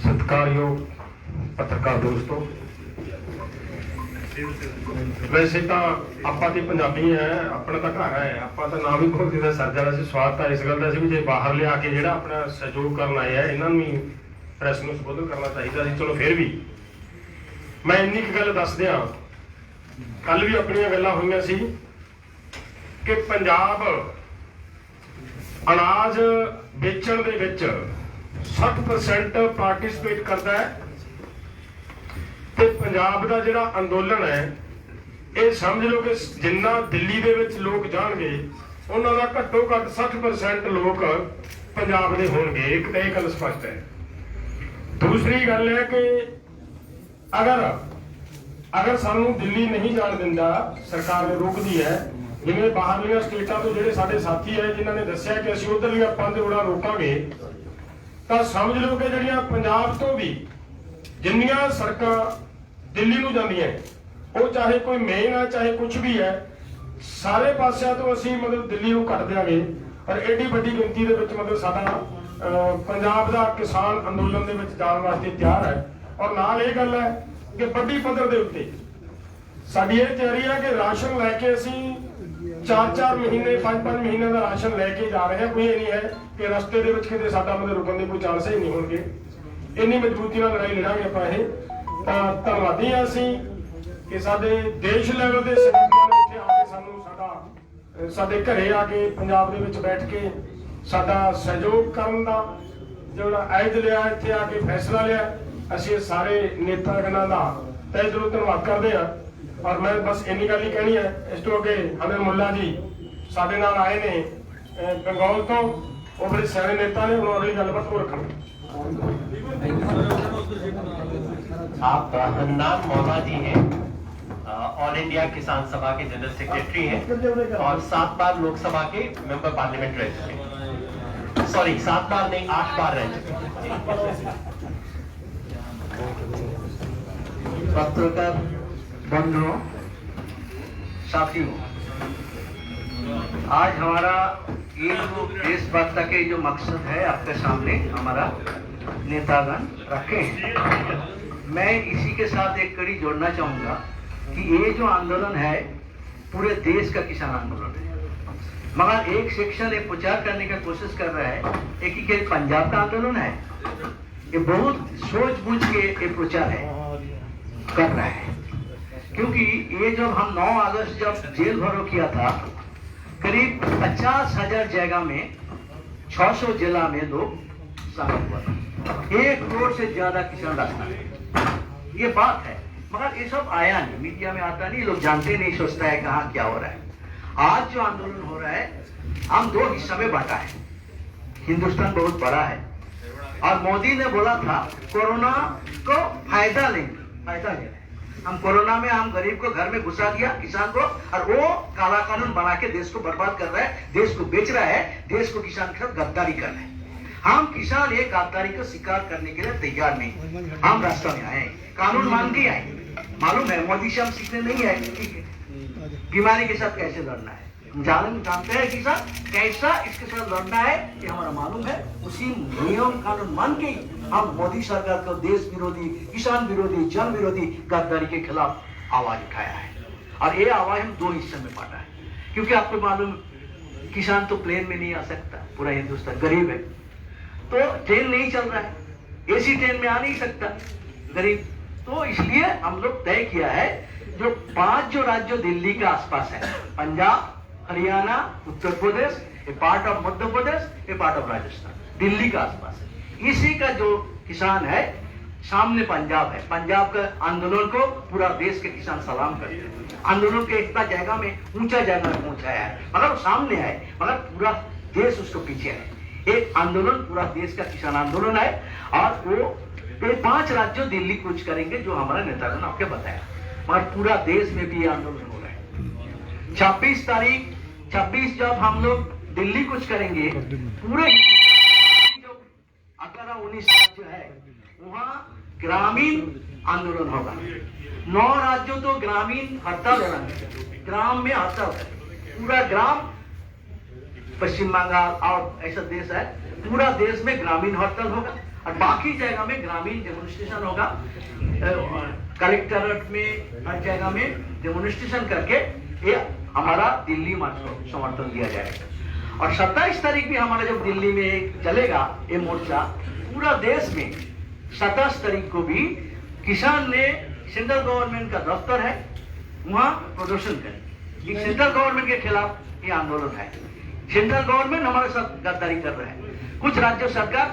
ਸਤਿਕਾਰਯੋਗ ਪੱਤਰਕਾਰ ਦੋਸਤੋ, ਵੈਸੇ ਤਾਂ ਆਪਾਂ ਤੇ ਪੰਜਾਬੀ ਹੈ, ਆਪਣਾ ਤਾਂ ਘਰ ਹੈ, ਆਪਾਂ ਤਾਂ ਨਾਮ ਹੀ ਬਹੁਤ ਦਾ ਸਰਜਾ ਸੀ। ਸਵਾਦ ਤਾਂ ਇਸ ਗੱਲ ਦਾ ਸੀ ਵੀ ਜੇ ਬਾਹਰ ਲਿਆ ਕੇ ਜਿਹੜਾ ਆਪਣਾ ਸਹਿਯੋਗ ਕਰਨ ਆਏ ਆ ਇਹਨਾਂ ਨੂੰ ਪ੍ਰੈਸ ਨੂੰ ਸੰਬੋਧਨ ਕਰਨਾ ਚਾਹੀਦਾ ਸੀ। ਚਲੋ ਫਿਰ ਵੀ ਮੈਂ ਇੰਨੀ ਕੁ ਗੱਲ ਦੱਸ ਦਿਆਂ, ਕੱਲ ਵੀ ਆਪਣੀਆਂ ਗੱਲਾਂ ਹੋਈਆਂ ਸੀ ਕਿ ਪੰਜਾਬ ਅਨਾਜ ਵੇਚਣ ਦੇ ਵਿੱਚ 60% ਪਾਰਟਿਸਿਪੇਟ ਕਰਦਾ ਹੈ। ਤੇ ਪੰਜਾਬ ਦਾ ਜਿਹੜਾ ਅੰਦੋਲਨ ਹੈ ਇਹ ਸਮਝ ਲਓ ਕਿ ਜਿੰਨਾ ਦਿੱਲੀ ਦੇ ਵਿੱਚ ਲੋਕ ਜਾਣਗੇ ਉਹਨਾਂ ਦਾ ਘੱਟੋ ਘੱਟ 60% ਲੋਕ ਪੰਜਾਬ ਦੇ ਹੋਣਗੇ। ਇੱਕ ਤਾਂ ਇਹ ਗੱਲ ਸਪਸ਼ਟ ਹੈ। ਦੂਸਰੀ ਗੱਲ ਹੈ ਕਿ ਅਗਰ ਸਾਨੂੰ ਦਿੱਲੀ ਨਹੀਂ ਜਾਣ ਦਿੰਦਾ, ਸਰਕਾਰ ਨੂੰ ਰੋਕਦੀ ਹੈ, ਜਿਵੇਂ ਬਾਹਰਲੀਆਂ ਸਟੇਟਾਂ ਤੋਂ ਜਿਹੜੇ ਸਾਡੇ ਸਾਥੀ ਹੈ ਜਿਨ੍ਹਾਂ ਨੇ ਦੱਸਿਆ ਕਿ ਅਸੀਂ ਉਧਰਲੀਆਂ 5 ਉਡਾਣਾਂ ਰੋਕਾਂਗੇ, ਤਾਂ ਸਮਝ ਲਓ ਕਿ ਜਿਹੜੀਆਂ ਪੰਜਾਬ ਤੋਂ ਵੀ ਜਿੰਨੀਆਂ ਸੜਕਾਂ ਦਿੱਲੀ ਨੂੰ ਜਾਂਦੀਆਂ, ਉਹ ਚਾਹੇ ਕੋਈ ਮੇਨ ਹੈ ਚਾਹੇ ਕੁਝ ਵੀ ਹੈ, ਸਾਰੇ ਪਾਸਿਆਂ ਤੋਂ ਅਸੀਂ ਮਤਲਬ ਦਿੱਲੀ ਨੂੰ ਕੱਟ ਦਿਆਂਗੇ। ਪਰ ਐਡੀ ਵੱਡੀ ਗਿਣਤੀ ਦੇ ਵਿੱਚ ਮਤਲਬ ਸਾਡਾ ਪੰਜਾਬ ਦਾ ਕਿਸਾਨ ਅੰਦੋਲਨ ਦੇ ਵਿੱਚ ਜਾਣ ਵਾਸਤੇ ਤਿਆਰ ਹੈ। ਔਰ ਨਾਲ ਇਹ ਗੱਲ ਹੈ ਕਿ ਵੱਡੀ ਪੱਧਰ ਦੇ ਉੱਤੇ ਸਾਡੀ ਇਹ ਤਿਆਰੀ ਹੈ ਕਿ ਰਾਸ਼ਨ ਲੈ ਕੇ ਅਸੀਂ 4-4 ਮਹੀਨੇ 5-5 ਮਹੀਨੇ ਦਾ ਰਾਸ਼ਨ ਲੈ ਕੇ ਜਾ ਰਹੇ ਆ। ਕੋਈ ਇਹ ਨਹੀਂ ਹੈ ਕਿ ਰਸਤੇ ਦੇ ਵਿੱਚ ਕਿਤੇ ਸਾਡਾ ਮਤਲਬ ਰੁਕਣ ਦੇ ਕੋਈ ਚਾਂਸ ਹੀ ਨਹੀਂ ਹੋਣਗੇ। ਇੰਨੀ ਮਜ਼ਬੂਤੀ ਨਾਲ ਲੜਾਈ ਲੜਾਂਗੇ ਆਪਾਂ ਇਹ। ਤਾਂ ਧੰਨਵਾਦੀ ਆ ਅਸੀਂ ਕਿ ਸਾਡੇ ਦੇਸ਼ ਲੈਵਲ ਦੇ ਸੰਗਠਨਾਂ ਨੇ ਇੱਥੇ ਆ ਕੇ ਸਾਨੂੰ ਸਾਡੇ ਘਰੇ ਆ ਕੇ ਪੰਜਾਬ ਦੇ ਵਿੱਚ ਬੈਠ ਕੇ ਸਾਡਾ ਸਹਿਯੋਗ ਕਰਨ ਦਾ ਜਿਹੜਾ ਅਹਿਦ ਲਿਆ, ਇੱਥੇ ਆ ਕੇ ਫੈਸਲਾ ਲਿਆ। ਅਸੀਂ ਸਾਰੇ ਨੇਤਾਗਣਾਂ ਦਾ ਤਹਿ ਦਿਲੋਂ ਧੰਨਵਾਦ ਕਰਦੇ ਹਾਂ। ਔਰ ਮੈਂ ਬਸ ਇੰਨੀ ਗੱਲ ਹੀ ਕਹਿਣੀ ਹੈ। ਇਸ ਤੋਂ ਅੱਗੇ ਹਮੇ ਮੁੱਲਾ ਜੀ ਸਾਡੇ ਨਾਲ ਆਏ ਨੇ ਬੰਗਾਲ ਤੋਂ, ਉਹ ਬੜੇ ਸਿਆਣੇ ਨੇਤਾ ਨੇ, ਉਹਨਾਂ ਅਗਲੀ ਗੱਲਬਾਤ ਹੋ ਰੱਖਣੀ। आप हन्नान मौला जी हैं, ऑल इंडिया किसान सभा के जनरल सेक्रेटरी हैं और 7 बार लोकसभा के मेंबर पार्लियामेंट रह चुके हैं। सॉरी 7 बार नहीं 8 बार रह चुके हैं। पत्रकार बंधुओं, साथियों, आज हमारा ये जो देशभक्ति के जो मकसद है आपके सामने हमारा नेतागण रखे हैं। मैं इसी के साथ एक कड़ी जोड़ना चाहूंगा कि ये जो आंदोलन है पूरे देश का किसान आंदोलन है, मगर एक सेक्शन एक प्रचार करने का कोशिश कर रहा है एक ही पंजाब का आंदोलन है। ये बहुत सोच बूझ के ये प्रचार है कर रहा है, क्योंकि ये जब हम 9 अगस्त जब जेल भरो किया था, करीब 50,000 जगह में 600 जिला में लोग शामिल हुआ था। 1 करोड़ से ज्यादा किसान रास्ता है, ये बात है। मगर ये सब आया नहीं, मीडिया में आता नहीं, लोग जानते नहीं, सोचता है कहाँ क्या हो रहा है। आज जो आंदोलन हो रहा है हम 2 हिस्सा में बांटा है। हिंदुस्तान बहुत बड़ा है और मोदी ने बोला था कोरोना को फायदा लेंगे, फायदा ले रहे हैं हम। कोरोना में हम गरीब को घर में घुसा दिया, किसान को, और वो काला कानून बना के देश को बर्बाद कर रहा है, देश को बेच रहा है, देश को किसान के साथ गद्दारी कर रहा है। हम किसान एक गद्दारी को स्वीकार करने के लिए तैयार नहीं। हम रास्ते में आए, कानून मान के आए। मालूम है मोदी से हम सीखने नहीं आए कि बीमारी के साथ कैसे लड़ना है। हम जानते हैं किसान कैसा इसके साथ लड़ना है, ये हमारा मालूम है। उसी नियम कानून मान के हम मोदी सरकार को देश विरोधी, किसान विरोधी, जन विरोधी गद्दारी के खिलाफ आवाज उठाया है। और ये आवाज हम 2 हिस्से में बांटा है, क्योंकि आपको मालूम किसान तो प्लेन में नहीं आ सकता, पूरा हिंदुस्तान गरीब है, तो ट्रेन नहीं चल रहा है, एसी ट्रेन में आ नहीं सकता गरीब। तो इसलिए हम लोग तय किया है जो 5 जो राज्यों दिल्ली के आसपास है, Punjab, Haryana, Uttar Pradesh, a part of Madhya Pradesh, a part of Rajasthan, Delhi के आसपास है। इसी का जो किसान है, सामने पंजाब है, पंजाब का आंदोलन को पूरा देश के किसान सलाम करते हैं। आंदोलन के इतना जगह में ऊंचा जगह में पहुंचाया है, मगर सामने है, मगर पूरा देश उसको पीछे है। एक आंदोलन पूरा देश का किसान आंदोलन है और वो 5 राज्यों दिल्ली कूच करेंगे, जो हमारा नेतागण ने आपके बताया, मगर पूरा देश में भी ये आंदोलन हो रहा है। 26 तारीख 26 जब हम लोग दिल्ली कूच करेंगे, पूरे जो 18-19 राज्य है वहाँ ग्रामीण आंदोलन होगा। 9 राज्यों तो ग्रामीण हड़ताल होना है, ग्राम में हड़ताल है, पूरा ग्राम। पश्चिम बंगाल और ऐसा देश है, पूरा देश में ग्रामीण हड़ताल होगा और बाकी जगह में ग्रामीण डेमोन्स्ट्रेशन होगा। कलेक्टरेट में हर जगह में डेमोन्स्ट्रेशन करके ये हमारा दिल्ली मार्च को समर्थन दिया जाएगा। और 27 तारीख भी हमारा जब दिल्ली में चलेगा ये मोर्चा, पूरा देश में 27 तारीख को भी किसान ने सेंट्रल गवर्नमेंट का दफ्तर है वहां प्रदर्शन करेंगे। सेंट्रल गवर्नमेंट के खिलाफ ये आंदोलन है। सेंट्रल गवर्नमेंट हमारे साथ गद्दारी कर रहा है। कुछ राज्य सरकार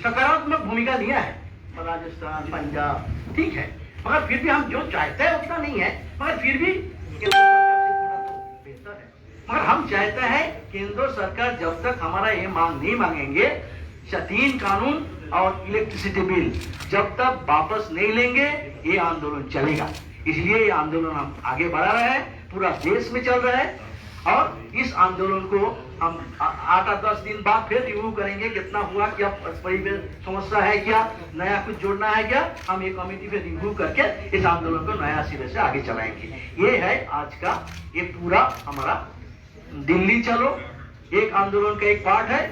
सकारात्मक भूमिका लिया है, राजस्थान, पंजाब, ठीक है, मगर फिर भी हम जो चाहते हैं उतना नहीं है, मगर फिर भी बेहतर है। मगर हम चाहते हैं केंद्र सरकार जब तक हमारा ये मांग नहीं मांगेंगे, 3 कानून और इलेक्ट्रिसिटी बिल जब तक वापस नहीं लेंगे ये आंदोलन चलेगा। इसलिए ये आंदोलन हम आगे बढ़ा रहे हैं, पूरा देश में चल रहा है। और इस आंदोलन को हम 8-10 दिन बाद फिर रिव्यू करेंगे, कितना हुआ, क्या समस्या है, क्या नया कुछ जोड़ना है, क्या हम एक कमेटी पे रिव्यू करके इस आंदोलन को नया सिरे से आगे चलाएंगे। ये है आज का ये पूरा हमारा दिल्ली चलो एक आंदोलन का एक पार्ट है।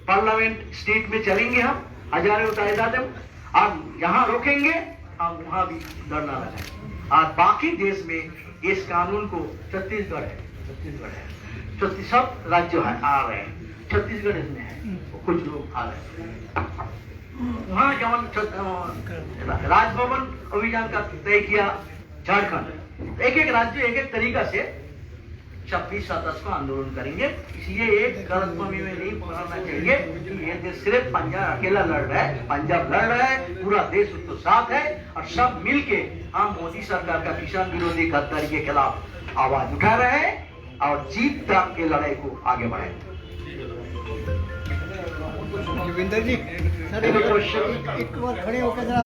पार्लियामेंट स्टेट में चलेंगे हम हजारों तादाद में, और जहां रोकेंगे हम वहां भी धरना लगाएंगे। और बाकी देश में इस कानून को, छत्तीसगढ़ है, छत्तीसगढ़ है, सब राज्य है आ रहे हैं, छत्तीसगढ़ इसमें है, कुछ लोग आ रहे हैं। वहाँ जब राजभवन अभियान का तय किया झारखंड, एक एक राज्य एक एक तरीका से 26-27 को आंदोलन करेंगे। इसलिए एक गलतफहमी में नहीं पड़ना चाहिए कि ये देश सिर्फ पंजाब अकेला लड़ रहा है, पंजाब लड़ रहा है, पूरा देश उसको साथ है और सब मिलके हम मोदी सरकार का किसान विरोधी गद्दारी के खिलाफ आवाज उठा रहे हैं और जीत तक के लड़ाई को आगे बढ़ाएंगे। रविंदर जी सर एक बार खड़े होकर जरा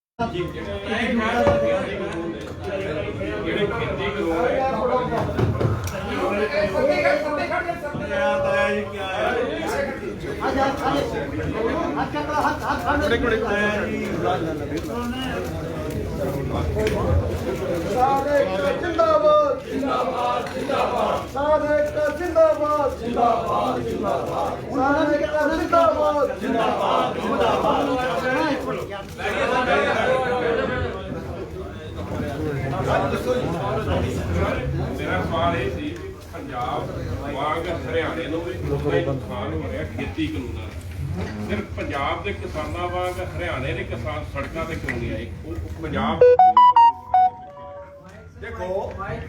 ਮੇਰਾ ਸਵਾਲ ਇਹ ਸੀ ਪੰਜਾਬ ਵਾਂਗ ਹਰਿਆਣੇ ਨੂੰ ਵੀ ਨੁਕਸਾਨ ਹੋ ਰਿਹਾ ਖੇਤੀ ਕਾਨੂੰਨਾਂ ਦਾ। ਸਿਰਫ ਪੰਜਾਬ ਦੇ ਕਿਸਾਨਾਂ ਵਾਂਗ ਹਰਿਆਣੇ ਦੇ ਕਿਸਾਨ ਸੜਕਾਂ ਤੇ ਕਿਉਂ ਨਹੀਂ ਆਏ? ਪੰਜਾਬ ਦੇਖੋ ਮਾਈਕ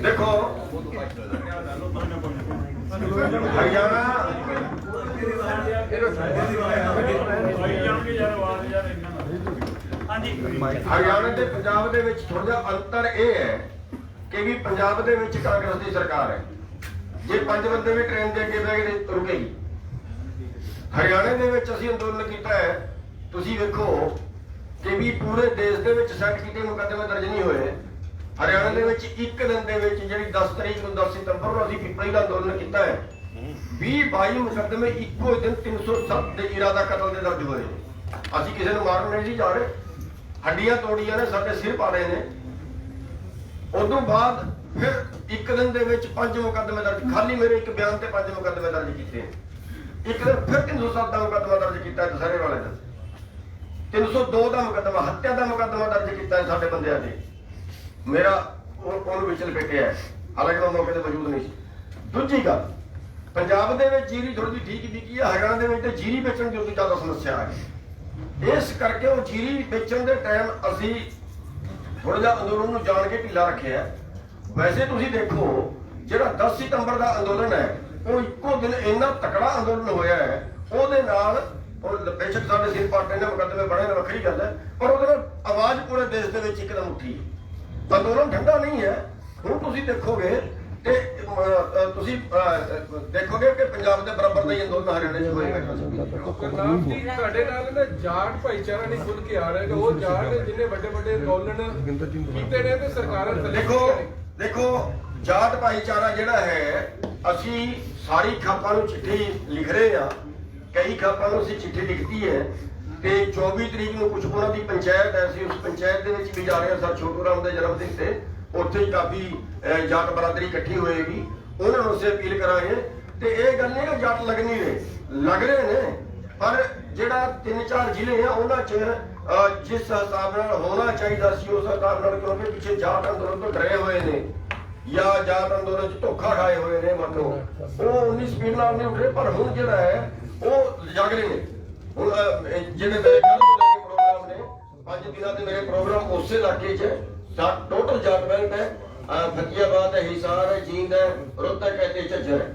ਦੇਖੋ ਹਰਿਆਣਾ ਹਰਿਆਣਾ ਤੇ ਪੰਜਾਬ ਦੇ ਵਿੱਚ ਥੋੜਾ ਜਿਹਾ ਅੰਤਰ ਇਹ ਹੈ ਕਿ ਵੀ ਪੰਜਾਬ ਦੇ ਵਿੱਚ ਕਾਂਗਰਸ ਦੀ ਸਰਕਾਰ ਹੈ। ਜੇ 5 ਬੰਦੇ ਵੀ ਟ੍ਰੇਨ ਦੇ ਅੱਗੇ ਬਹਿ ਕੇ ਰੁਕੇਗੀ। ਹਰਿਆਣੇ ਦੇ ਵਿੱਚ ਅਸੀਂ ਅੰਦੋਲਨ ਕੀਤਾ ਹੈ, ਤੁਸੀਂ ਵੇਖੋ ਕਿ ਵੀ ਪੂਰੇ ਦੇਸ਼ ਦੇ ਵਿੱਚ ਸੈੱਟ ਕੀਤੇ ਮੁਕੱਦਮੇ ਦਰਜ ਨਹੀਂ ਹੋਏ। ਹਰਿਆਣਾ ਦੇ ਵਿੱਚ ਇੱਕ ਦਿਨ ਦੇ ਵਿੱਚ ਜਿਹੜੀ 10 ਤਰੀਕ ਨੂੰ 10 ਸਤੰਬਰ ਨੂੰ ਅਸੀਂ ਪਿਪਲੀ ਦਾ ਅੰਦੋਲਨ ਕੀਤਾ ਹੈ, 20-22 ਮੁਕੱਦਮੇ ਇੱਕੋ ਦਿਨ 307 ਦੇ ਇਰਾਦਾ ਕਤਲ ਦੇ ਦਰਜ ਹੋਏ। ਅਸੀਂ ਕਿਸੇ ਨੂੰ ਮਾਰਨ ਨਹੀਂ ਸੀ ਜਾ ਰਹੇ, ਹੱਡੀਆਂ ਤੋੜੀਆਂ ਨੇ, ਸਾਡੇ ਸਿਰ ਪਾੜੇ ਨੇ। ਉਦੋਂ ਬਾਅਦ ਫਿਰ ਇੱਕ ਦਿਨ ਦੇ ਵਿੱਚ 5 ਮੁਕੱਦਮੇ ਦਰਜ, ਖਾਲੀ ਮੇਰੇ ਇੱਕ ਬਿਆਨ ਤੇ 5 ਮੁਕੱਦਮੇ ਦਰਜ ਕੀਤੇ। ਇੱਕ ਦਿਨ ਫਿਰ 307 ਦਾ ਮੁਕੱਦਮਾ ਦਰਜ ਕੀਤਾ ਦੁਸਹਿਰੇ ਵਾਲੇ ਦਿਨ, 302 ਦਾ ਮੁਕੱਦਮਾ ਹੱਤਿਆ ਦਾ ਮੁਕੱਦਮਾ ਦਰਜ ਕੀਤਾ ਸਾਡੇ ਬੰਦਿਆਂ ਤੇ। ਮੇਰਾ ਉਹਨੂੰ ਵਿੱਚ ਲਪੇਟਿਆ ਹੈ, ਹਾਲਾਂਕਿ ਮੈਂ ਮੌਕੇ ਤੇ ਮੌਜੂਦ ਨਹੀਂ ਸੀ। ਦੂਜੀ ਗੱਲ, ਪੰਜਾਬ ਦੇ ਵਿੱਚ ਜੀਰੀ ਥੋੜੀ ਜਿਹੀ ਠੀਕ ਵਿਕੀ ਹੈ, ਹਰਿਆਣਾ ਦੇ ਵਿੱਚ ਤੇ ਜੀਰੀ ਵੇਚਣ ਦੀ ਉਦੋਂ ਜ਼ਿਆਦਾ ਸਮੱਸਿਆ ਹੈ। ਇਸ ਕਰਕੇ ਉਹ ਜੀਰੀ ਵੇਚਣ ਦੇ ਟਾਈਮ ਅਸੀਂ ਥੋੜਾ ਜਿਹਾ ਅੰਦੋਲਨ ਨੂੰ ਜਾਣ ਕੇ ਢਿੱਲਾ ਰੱਖਿਆ। ਵੈਸੇ ਤੁਸੀਂ ਦੇਖੋ ਜਿਹੜਾ 10 ਸਤੰਬਰ ਦਾ ਅੰਦੋਲਨ ਹੈ, ਉਹ ਇੱਕੋ ਦਿਨ ਇੰਨਾ ਤਕੜਾ ਅੰਦੋਲਨ ਹੋਇਆ ਹੈ, ਉਹਦੇ ਨਾਲ ਬੇਸ਼ੱਕ ਸਾਡੇ ਸਿਰ ਪਾਟੇ ਨੇ ਮੁਕੱਦਮੇ ਬਣੇ ਨੇ, ਵੱਖਰੀ ਗੱਲ ਹੈ, ਪਰ ਉਹਦੇ ਨਾਲ ਆਵਾਜ਼ ਪੂਰੇ ਦੇਸ਼ ਦੇ ਵਿੱਚ ਇੱਕਦਮ ਉੱਠੀ। ਅੰਦੋਲਨ ਠੰਡਾ ਨਹੀਂ ਹੈ। ਹੁਣ ਤੁਸੀਂ ਦੇਖੋਗੇ ਤੇ ਤੁਸੀਂ ਦੇਖੋਗੇ ਕਿ ਪੰਜਾਬ ਦੇ ਬਰਾਬਰ ਦਾ ਹੀ ਅੰਦੋਲਨ ਹਰਿਆਣੇ 'ਚ ਹੋਏਗਾ। ਤੁਹਾਡੇ ਨਾਲ ਨਾ ਜਾਟ ਭਾਈਚਾਰਾ ਨਹੀਂ ਖੁੱਲ ਕੇ ਆ ਰਿਹਾ ਕਿ ਉਹ ਜਾਟ ਜਿੰਨੇ ਵੱਡੇ ਵੱਡੇ ਅੰਦੋਲਨ ਕੀਤੇ ਨੇ ਤੇ ਸਰਕਾਰਾਂ ਦੇਖੋ ਜਾਟ ਭਾਈਚਾਰਾ ਜਿਹੜਾ ਹੈ, ਅਸੀਂ ਸਾਰੀ ਖਾਪਾਂ ਨੂੰ ਚਿੱਠੀ ਲਿਖ ਰਹੇ ਹਾਂ, ਕਈ ਖਾਪਾਂ ਨੂੰ ਅਸੀਂ ਚਿੱਠੀ ਲਿਖਤੀ ਹੈ ਤੇ 24 ਤਰੀਕ ਨੂੰ ਕੁਝ ਉਹਨਾਂ ਦੀ ਪੰਚਾਇਤ ਹੈ, ਅਸੀਂ ਉਸ ਪੰਚਾਇਤ ਦੇ ਵਿੱਚ ਵੀ ਜਾ ਰਹੇ ਹਾਂ। ਸਰ ਛੋਟੂ ਰਾਮ ਦੇ ਜਨਮ ਦਿਨ ਤੇ ਉੱਥੇ ਹੀ ਕਾਫੀ ਜਾਟ ਬਰਾਦਰੀ ਇਕੱਠੀ ਹੋਏਗੀ, ਉਹਨਾਂ ਨੂੰ ਅਸੀਂ ਅਪੀਲ ਕਰਾਂਗੇ। ਤੇ ਇਹ ਗੱਲ ਨਹੀਂ ਕਿ ਜੱਟ ਲੱਗ ਨਹੀਂ ਰਹੇ, ਲੱਗ ਰਹੇ ਨੇ, ਪਰ ਜਿਹੜਾ 3-4 ਜ਼ਿਲ੍ਹੇ ਆ ਉਹਨਾਂ 'ਚ ਜਿਸ ਹਿਸਾਬ ਨਾਲ ਹੋਣਾ ਚਾਹੀਦਾ ਸੀ ਉਸ ਹਿਸਾਬ ਨਾਲ, ਕਿਉਂਕਿ ਪਿੱਛੇ ਜਾਟ ਅੰਦੋਲਨ ਤੋਂ ਡਰੇ ਹੋਏ ਨੇ ਜਾਂ ਜਾਟ ਅੰਦੋਲਨ 'ਚ ਧੋਖਾ ਖਾਏ ਹੋਏ ਨੇ, ਮੰਨ ਲਓ ਉਹ 19 ਸਪੀਡ ਨਾਲ ਨਹੀਂ ਉੱਠ ਰਹੇ, ਪਰ ਹੁਣ ਜਿਹੜਾ ਹੈ ਉਹ ਜਾਗ ਰਹੇ ਨੇ। ਹੁਣ ਜਿਹੜੇ ਮੇਰੇ ਕੱਲ੍ਹ ਤੋਂ ਲੈ ਕੇ ਪ੍ਰੋਗਰਾਮ ਨੇ, 5 ਦਿਨਾਂ ਦੇ ਮੇਰੇ ਪ੍ਰੋਗਰਾਮ ਉਸੇ ਇਲਾਕੇ 'ਚ ਟੋਟਲ ਜਾਟ ਬੈਂਕ ਹੈ, ਫਤਿਆਬਾਦ ਹੈ, ਹਿਸਾਰ ਹੈ, ਜੀਂਦ ਹੈ, ਰੋਹਤਕ ਹੈ ਤੇ ਝੱਜਰ ਹੈ।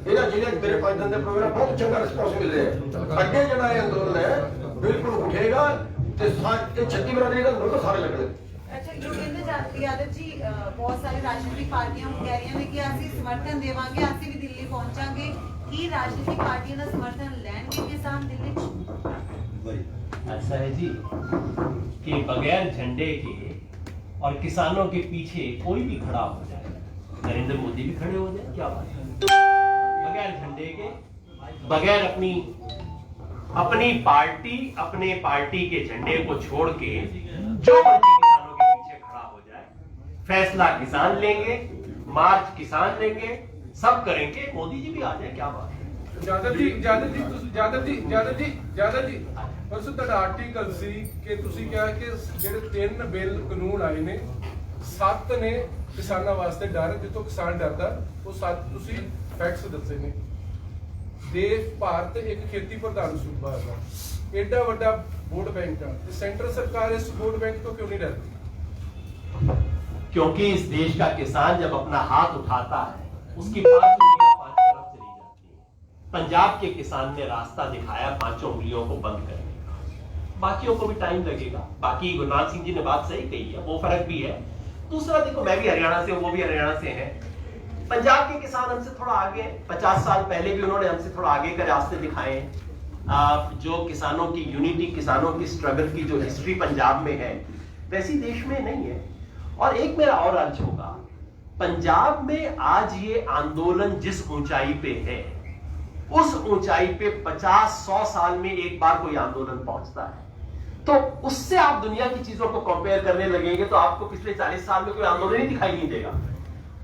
ਇਹਨਾਂ ਜ਼ਿਲ੍ਹਿਆਂ 'ਚ ਮੇਰੇ 5 ਦਿਨ ਦੇ ਪ੍ਰੋਗਰਾਮ ਬਹੁਤ ਚੰਗਾ ਰਿਸਪੌਂਸ ਮਿਲ ਰਿਹਾ ਹੈ। ਅੱਗੇ ਜਿਹੜਾ ਇਹ ਅੰਦੋਲਨ ਹੈ ਬਿਲਕੁਲ ਉੱਠੇਗਾ ਤੇ 36 ਬਰਾਦਰੀ ਦਾ ਅੰਦੋਲਨ ਸਾਰੇ ਲੱਗਣਗੇ। अच्छा योगेंद्र यादव जी, बहुत सारी राजनीतिक पार्टियां कह रही हैं कि ਅਸੀਂ ਸਮਰਥਨ ਦੇਵਾਂਗੇ, ਅਸੀਂ ਵੀ ਦਿੱਲੀ ਪਹੁੰਚਾਂਗੇ। ਕੀ राजनीतिक पार्टियां ਦਾ समर्थन ਲੈਣਗੇ किसान दिल्ली में? ऐसा है जी कि बगैर झंडे के और किसानों के पीछे कोई भी खड़ा हो जाए, नरेंद्र मोदी भी खड़े हो जाए, क्या बात है? बगैर झंडे के, बगैर अपनी पार्टी, अपने पार्टी के झंडे को छोड़ के जो मर्जी किसानों के पीछे खड़ा हो जाए, फैसला किसान लेंगे, मार्च किसान लेंगे, सब करेंगे। मोदी जी भी आ जाए, क्या बात है? यादव जी परसों ਤੁਹਾਡਾ ਆਰਟੀਕਲ ਸੀ ਕਿ ਤੁਸੀਂ ਕਿਹਾ ਕਿ ਜਿਹੜੇ 3 ਬਿੱਲ ਕਾਨੂੰਨ ਆਏ ਨੇ 7 ਨੇ ਕਿਸਾਨਾਂ ਵਾਸਤੇ ਡਰ, ਜਿੱਥੋਂ ਕਿਸਾਨ ਡਰਦਾ ਉਹ 7 ਤੁਸੀਂ ਫੈਕਟਸ ਦੱਸੇ ਨੇ। ਦੇਸ਼ ਭਾਰਤ ਇੱਕ ਖੇਤੀ ਪ੍ਰਧਾਨ ਸੂਬਾ ਹੈ, एडा वड्डा वोट बैंक का, सेंट्रल सरकार इस वोट बैंक को क्यों नहीं डरती? क्योंकि इस देश का किसान जब अपना हाथ उठाता है उसकी 5 उंगलियां 5 तरफ चली जाती है। पंजाब के किसान ने रास्ता दिखाया 5 उंगलियों को बंद करने का, बाकियों को भी टाइम लगेगा। बाकी गुरनाम सिंह जी ने बात सही कही है, वो फर्क भी है। दूसरा देखो, मैं भी हरियाणा से हूं, वो भी हरियाणा से हैं। पंजाब के किसान हमसे थोड़ा आगे, 50 साल पहले भी उन्होंने हमसे थोड़ा आगे के रास्ते दिखाए। जो किसानों की यूनिटी, किसानों की स्ट्रगल की जो हिस्ट्री पंजाब में है वैसी देश में नहीं है। और एक मेरा और अर्ज होगा, पंजाब में आज ये आंदोलन जिस ऊंचाई पे है उस ऊंचाई पे 50-100 साल में एक बार कोई आंदोलन पहुंचता है। तो उससे आप दुनिया की चीजों को कंपेयर करने लगेंगे तो आपको पिछले 40 साल में कोई आंदोलन ही दिखाई नहीं देगा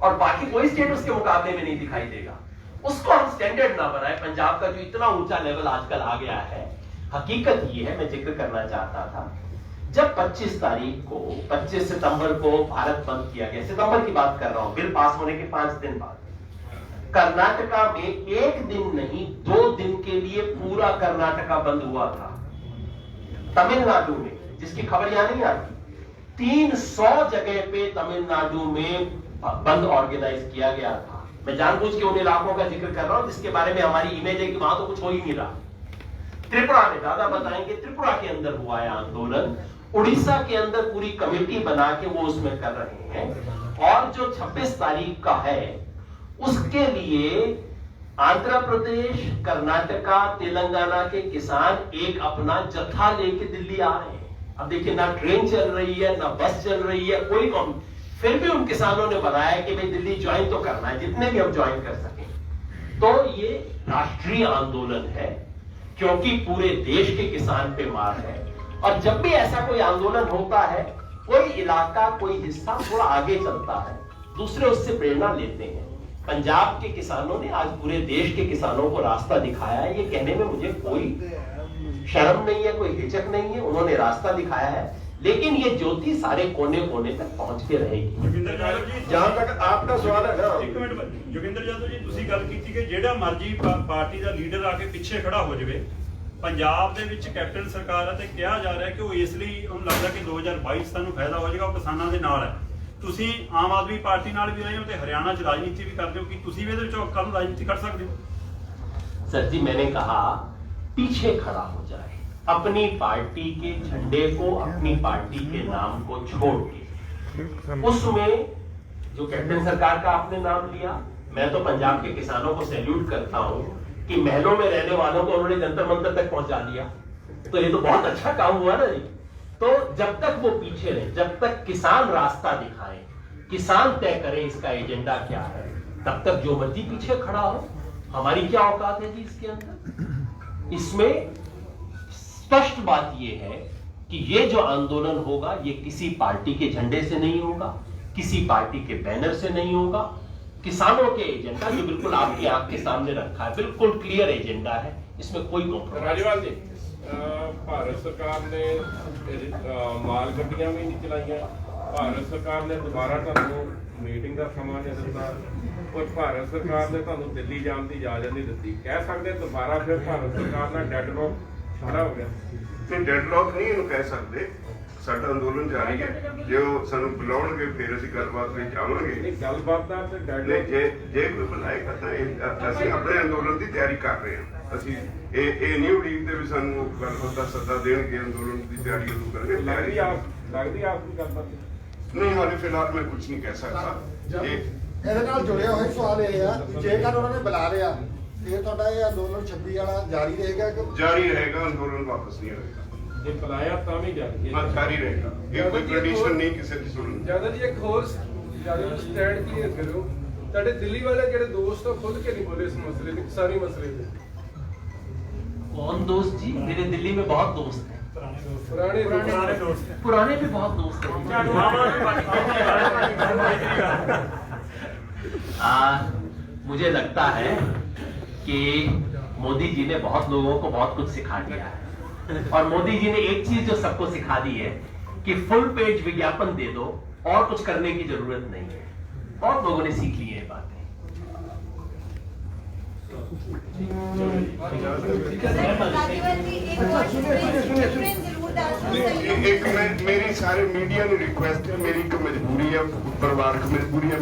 और बाकी कोई स्टेट उसके मुकाबले में नहीं दिखाई देगा। उसको हम स्टैंडर्ड ना बनाए। पंजाब का जो इतना ऊंचा लेवल आजकल आ गया है, हकीकत ये है, मैं जिक्र करना चाहता था, जब 25 तारीख को 25 सितंबर को भारत बंद किया गया, सितंबर की बात कर रहा हूं, बिल पास होने के 5 दिन बाद कर्नाटका में 1 दिन नहीं 2 दिन के लिए पूरा कर्नाटका बंद हुआ था। तमिलनाडु में, जिसकी खबर यहां नहीं आती, 300 जगह पे तमिलनाडु में बंद ऑर्गेनाइज किया गया था। मैं जानबूझ के उन इलाकों का जिक्र कर रहा हूं जिसके बारे में हमारी इमेज है कि वहां तो कुछ हो ही नहीं रहा। त्रिपुरा में, दादा बताएंगे, त्रिपुरा के अंदर हुआ है आंदोलन। उड़ीसा के अंदर पूरी कमेटी बना के वो उसमें कर रहे हैं। और जो 26 तारीख का है उसके लिए आंध्र प्रदेश, कर्नाटका, तेलंगाना के किसान एक अपना जत्था लेके दिल्ली आ रहे हैं। अब देखिए, ना ट्रेन चल रही है, ना बस चल रही है, कोई फिर भी उन किसानों ने बनाया कि भाई दिल्ली ज्वाइन तो करना है, जितने भी हम ज्वाइन कर सकें। तो ये राष्ट्रीय आंदोलन है क्योंकि पूरे देश के किसान पे मार है। और जब भी ऐसा कोई आंदोलन होता है, कोई इलाका, कोई हिस्सा थोड़ा आगे चलता है, दूसरे उससे प्रेरणा लेते हैं। पंजाब के किसानों ने आज पूरे देश के किसानों को रास्ता दिखाया है। ये कहने में मुझे कोई शर्म नहीं है, कोई हिचक नहीं है। उन्होंने रास्ता दिखाया है, लेकिन ये ज्योति सारे कोने कोने तक पहुंच के रहेगी। जोगिंदर यादव जी, जहां तक आपका सवाल है ना, एक मिनट, जोगिंदर यादव जी, ਤੁਸੀਂ ਗੱਲ ਕੀਤੀ ਕਿ ਜਿਹੜਾ ਮਰਜ਼ੀ ਪਾਰਟੀ ਦਾ ਲੀਡਰ ਆ ਕੇ ਪਿੱਛੇ ਖੜਾ ਹੋ ਜਾਵੇ, ਪੰਜਾਬ ਦੇ ਵਿੱਚ ਕੈਪਟਨ ਸਰਕਾਰ ਹੈ ਤੇ ਕਿਹਾ ਜਾ ਰਿਹਾ ਕਿ ਉਹ ਇਸ ਲਈ ਉਹਨੂੰ ਲੱਗਦਾ ਕਿ 2022 ਤੱਕ ਨੂੰ ਫਾਇਦਾ ਹੋ ਜਾਏਗਾ, ਉਹ ਕਿਸਾਨਾਂ ਦੇ ਨਾਲ ਹੈ। ਤੁਸੀਂ ਆਮ ਆਦਮੀ ਪਾਰਟੀ ਨਾਲ ਵੀ ਰਹੇ ਹੋ ਤੇ ਹਰਿਆਣਾ 'ਚ ਰਾਜਨੀਤੀ ਵੀ ਕਰਦੇ ਹੋ, ਕਿ ਤੁਸੀਂ ਵੀ ਇਹਦੇ ਵਿੱਚੋਂ ਕੱਲ ਨੂੰ ਰਾਜਨੀਤੀ ਕਰ ਸਕਦੇ ਹੋ? सर जी, मैंने कहा पीछे खड़ा हो जाए, अपनी पार्टी के झंडे को, अपनी पार्टी के नाम को छोड़ के। उसमें जो कैप्टन सरकार का आपने नाम लिया, मैं तो पंजाब के किसानों को सैल्यूट करता हूं कि महलों में रहने वालों को उन्होंने जंतर मंतर तक पहुंचा दिया। तो ये तो बहुत अच्छा काम हुआ ना जी। तो जब तक वो पीछे रहे, जब तक किसान रास्ता दिखाए, किसान तय करे इसका एजेंडा क्या है, तब तक जो मर्जी पीछे खड़ा हो, हमारी क्या औकात है जी इसके अंदर। इसमें स्पष्ट बात यह है कि ये जो आंदोलन होगा ये किसी पार्टी के झंडे से नहीं होगा, किसी पार्टी के बैनर से नहीं होगा। किसानों के एजेंडा जो बिल्कुल आपकी आंख के सामने रखा है, बिल्कुल क्लियर एजेंडा है, इसमें कोई कॉम्प्रोमाइज। राजवाल जी, भारत सरकार ने माल गड्डियां भी नहीं चलाइया, भारत सरकार ने दोबारा ਤੁਹਾਨੂੰ ਮੀਟਿੰਗ ਦਾ ਸਮਾਂ ਨਹੀਂ ਦਿੱਤਾ, और भारत सरकार ने ਤੁਹਾਨੂੰ ਦਿੱਲੀ ਜਾਣ ਦੀ ਇਜਾਜ਼ਤ ਨਹੀਂ ਦਿੱਤੀ। ਕਹਿ ਸਕਦੇ ਦੁਬਾਰਾ ਫਿਰ ਭਾਰਤ ਸਰਕਾਰ ਨਾਲ ਡੈਡਲੌਕ ਖੜਾ ਹੋ ਗਿਆ? ਨਹੀਂ, ਡੈਡਲੌਕ ਨਹੀਂ ਇਹਨੂੰ ਕਹਿ ਸਕਦੇ। ਸਾਡਾ ਅੰਦੋਲਨ ਜਾਰੀ ਹੈ, ਜੇ ਉਹ ਸਾਨੂੰ ਬੁਲਾਉਣਗੇ ਫਿਰ ਅਸੀਂ ਗੱਲਬਾਤ ਵਿੱਚ ਆਵਾਂਗੇ। ਨਹੀਂ, ਗੱਲਬਾਤ ਦਾ ਤੇ ਡੈਡਲੌਕ ਜੇ ਕੋਈ ਬੁਲਾਏਗਾ ਤਾਂ ਅਸੀਂ ਆਪਣੇ ਅੰਦੋਲਨ ਦੀ ਤਿਆਰੀ ਕਰ ਰਹੇ ਹਾਂ। ਅਸੀਂ ਇਹ ਨਹੀਂ ਉਡੀਕਦੇ ਵੀ ਸਾਨੂੰ ਗੱਲਬਾਤ ਦਾ ਸੱਦਾ ਦੇਣਗੇ, ਅੰਦੋਲਨ ਦੀ ਤਿਆਰੀ ਸ਼ੁਰੂ ਕਰਾਂਗੇ। ਲੱਗਦੀ ਆਪ ਦੀ ਗੱਲਬਾਤ ਨਹੀਂ, ਹਾਲੇ ਫਿਲਹਾਲ ਮੈਂ ਕੁਝ ਨਹੀਂ ਕਹਿ ਸਕਦਾ। ਇਹਦੇ ਨਾਲ ਜੁੜਿਆ ਹੋਇਆ ਸਵਾਲ ਇਹ ਆ ਕਿ ਜੇਕਰ ਉਹਨਾਂ ਨੇ ਬੁਲਾ ਲਿਆ ਤੇ ਤੁਹਾਡਾ ਇਹ ਅੰਦੋਲਨ 26 ਵਾਲਾ ਜਾਰੀ ਰਹੇਗਾ ਕਿ ਜਾਰੀ ਰਹੇਗਾ? ਅੰਦੋਲਨ ਵਾਪਸ ਨਹੀਂ ਆਏਗਾ। ਜੇ ਬੁਲਾਇਆ ਤਾਂ ਵੀ ਜਾਰੀ ਰਹੇਗਾ। ਇਹ ਕੋਈ ਕੰਡੀਸ਼ਨ ਨਹੀਂ ਕਿਸੇ ਦੀ ਸੁਣਨ। ਜਿਆਦਾ ਜੀ ਇੱਕ ਹੋਰ ਸਟੈਂਡ ਕਲੀਅਰ ਕਰੋ, ਤੁਹਾਡੇ ਦਿੱਲੀ ਵਾਲੇ ਜਿਹੜੇ ਦੋਸਤ ਆ ਖੁੱਲ ਕੇ ਨਹੀਂ ਬੋਲੇ ਇਸ ਮਸਲੇ ਤੇ, ਕਿਸਾਨੀ ਮਸਲੇ ਤੇ। कौन दोस्त जी? मेरे दिल्ली में बहुत दोस्त हैं, पुराने दोस्त, पुराने भी बहुत दोस्त हैं। मुझे लगता है कि मोदी जी ने बहुत लोगों को बहुत कुछ सिखा दिया है। और मोदी जी ने एक चीज जो सबको सिखा दी है कि फुल पेज विज्ञापन दे दो और कुछ करने की जरूरत नहीं है। बहुत लोगों ने सीख ली है ये बातें। एक मेरी सारे मीडिया ਨੂੰ ਰਿਕੁਐਸਟ ਹੈ, ਮੇਰੀ ਇੱਕ ਮਜਬੂਰੀ ਹੈ, ਪਰਿਵਾਰਕ ਮਜਬੂਰੀ ਹੈ।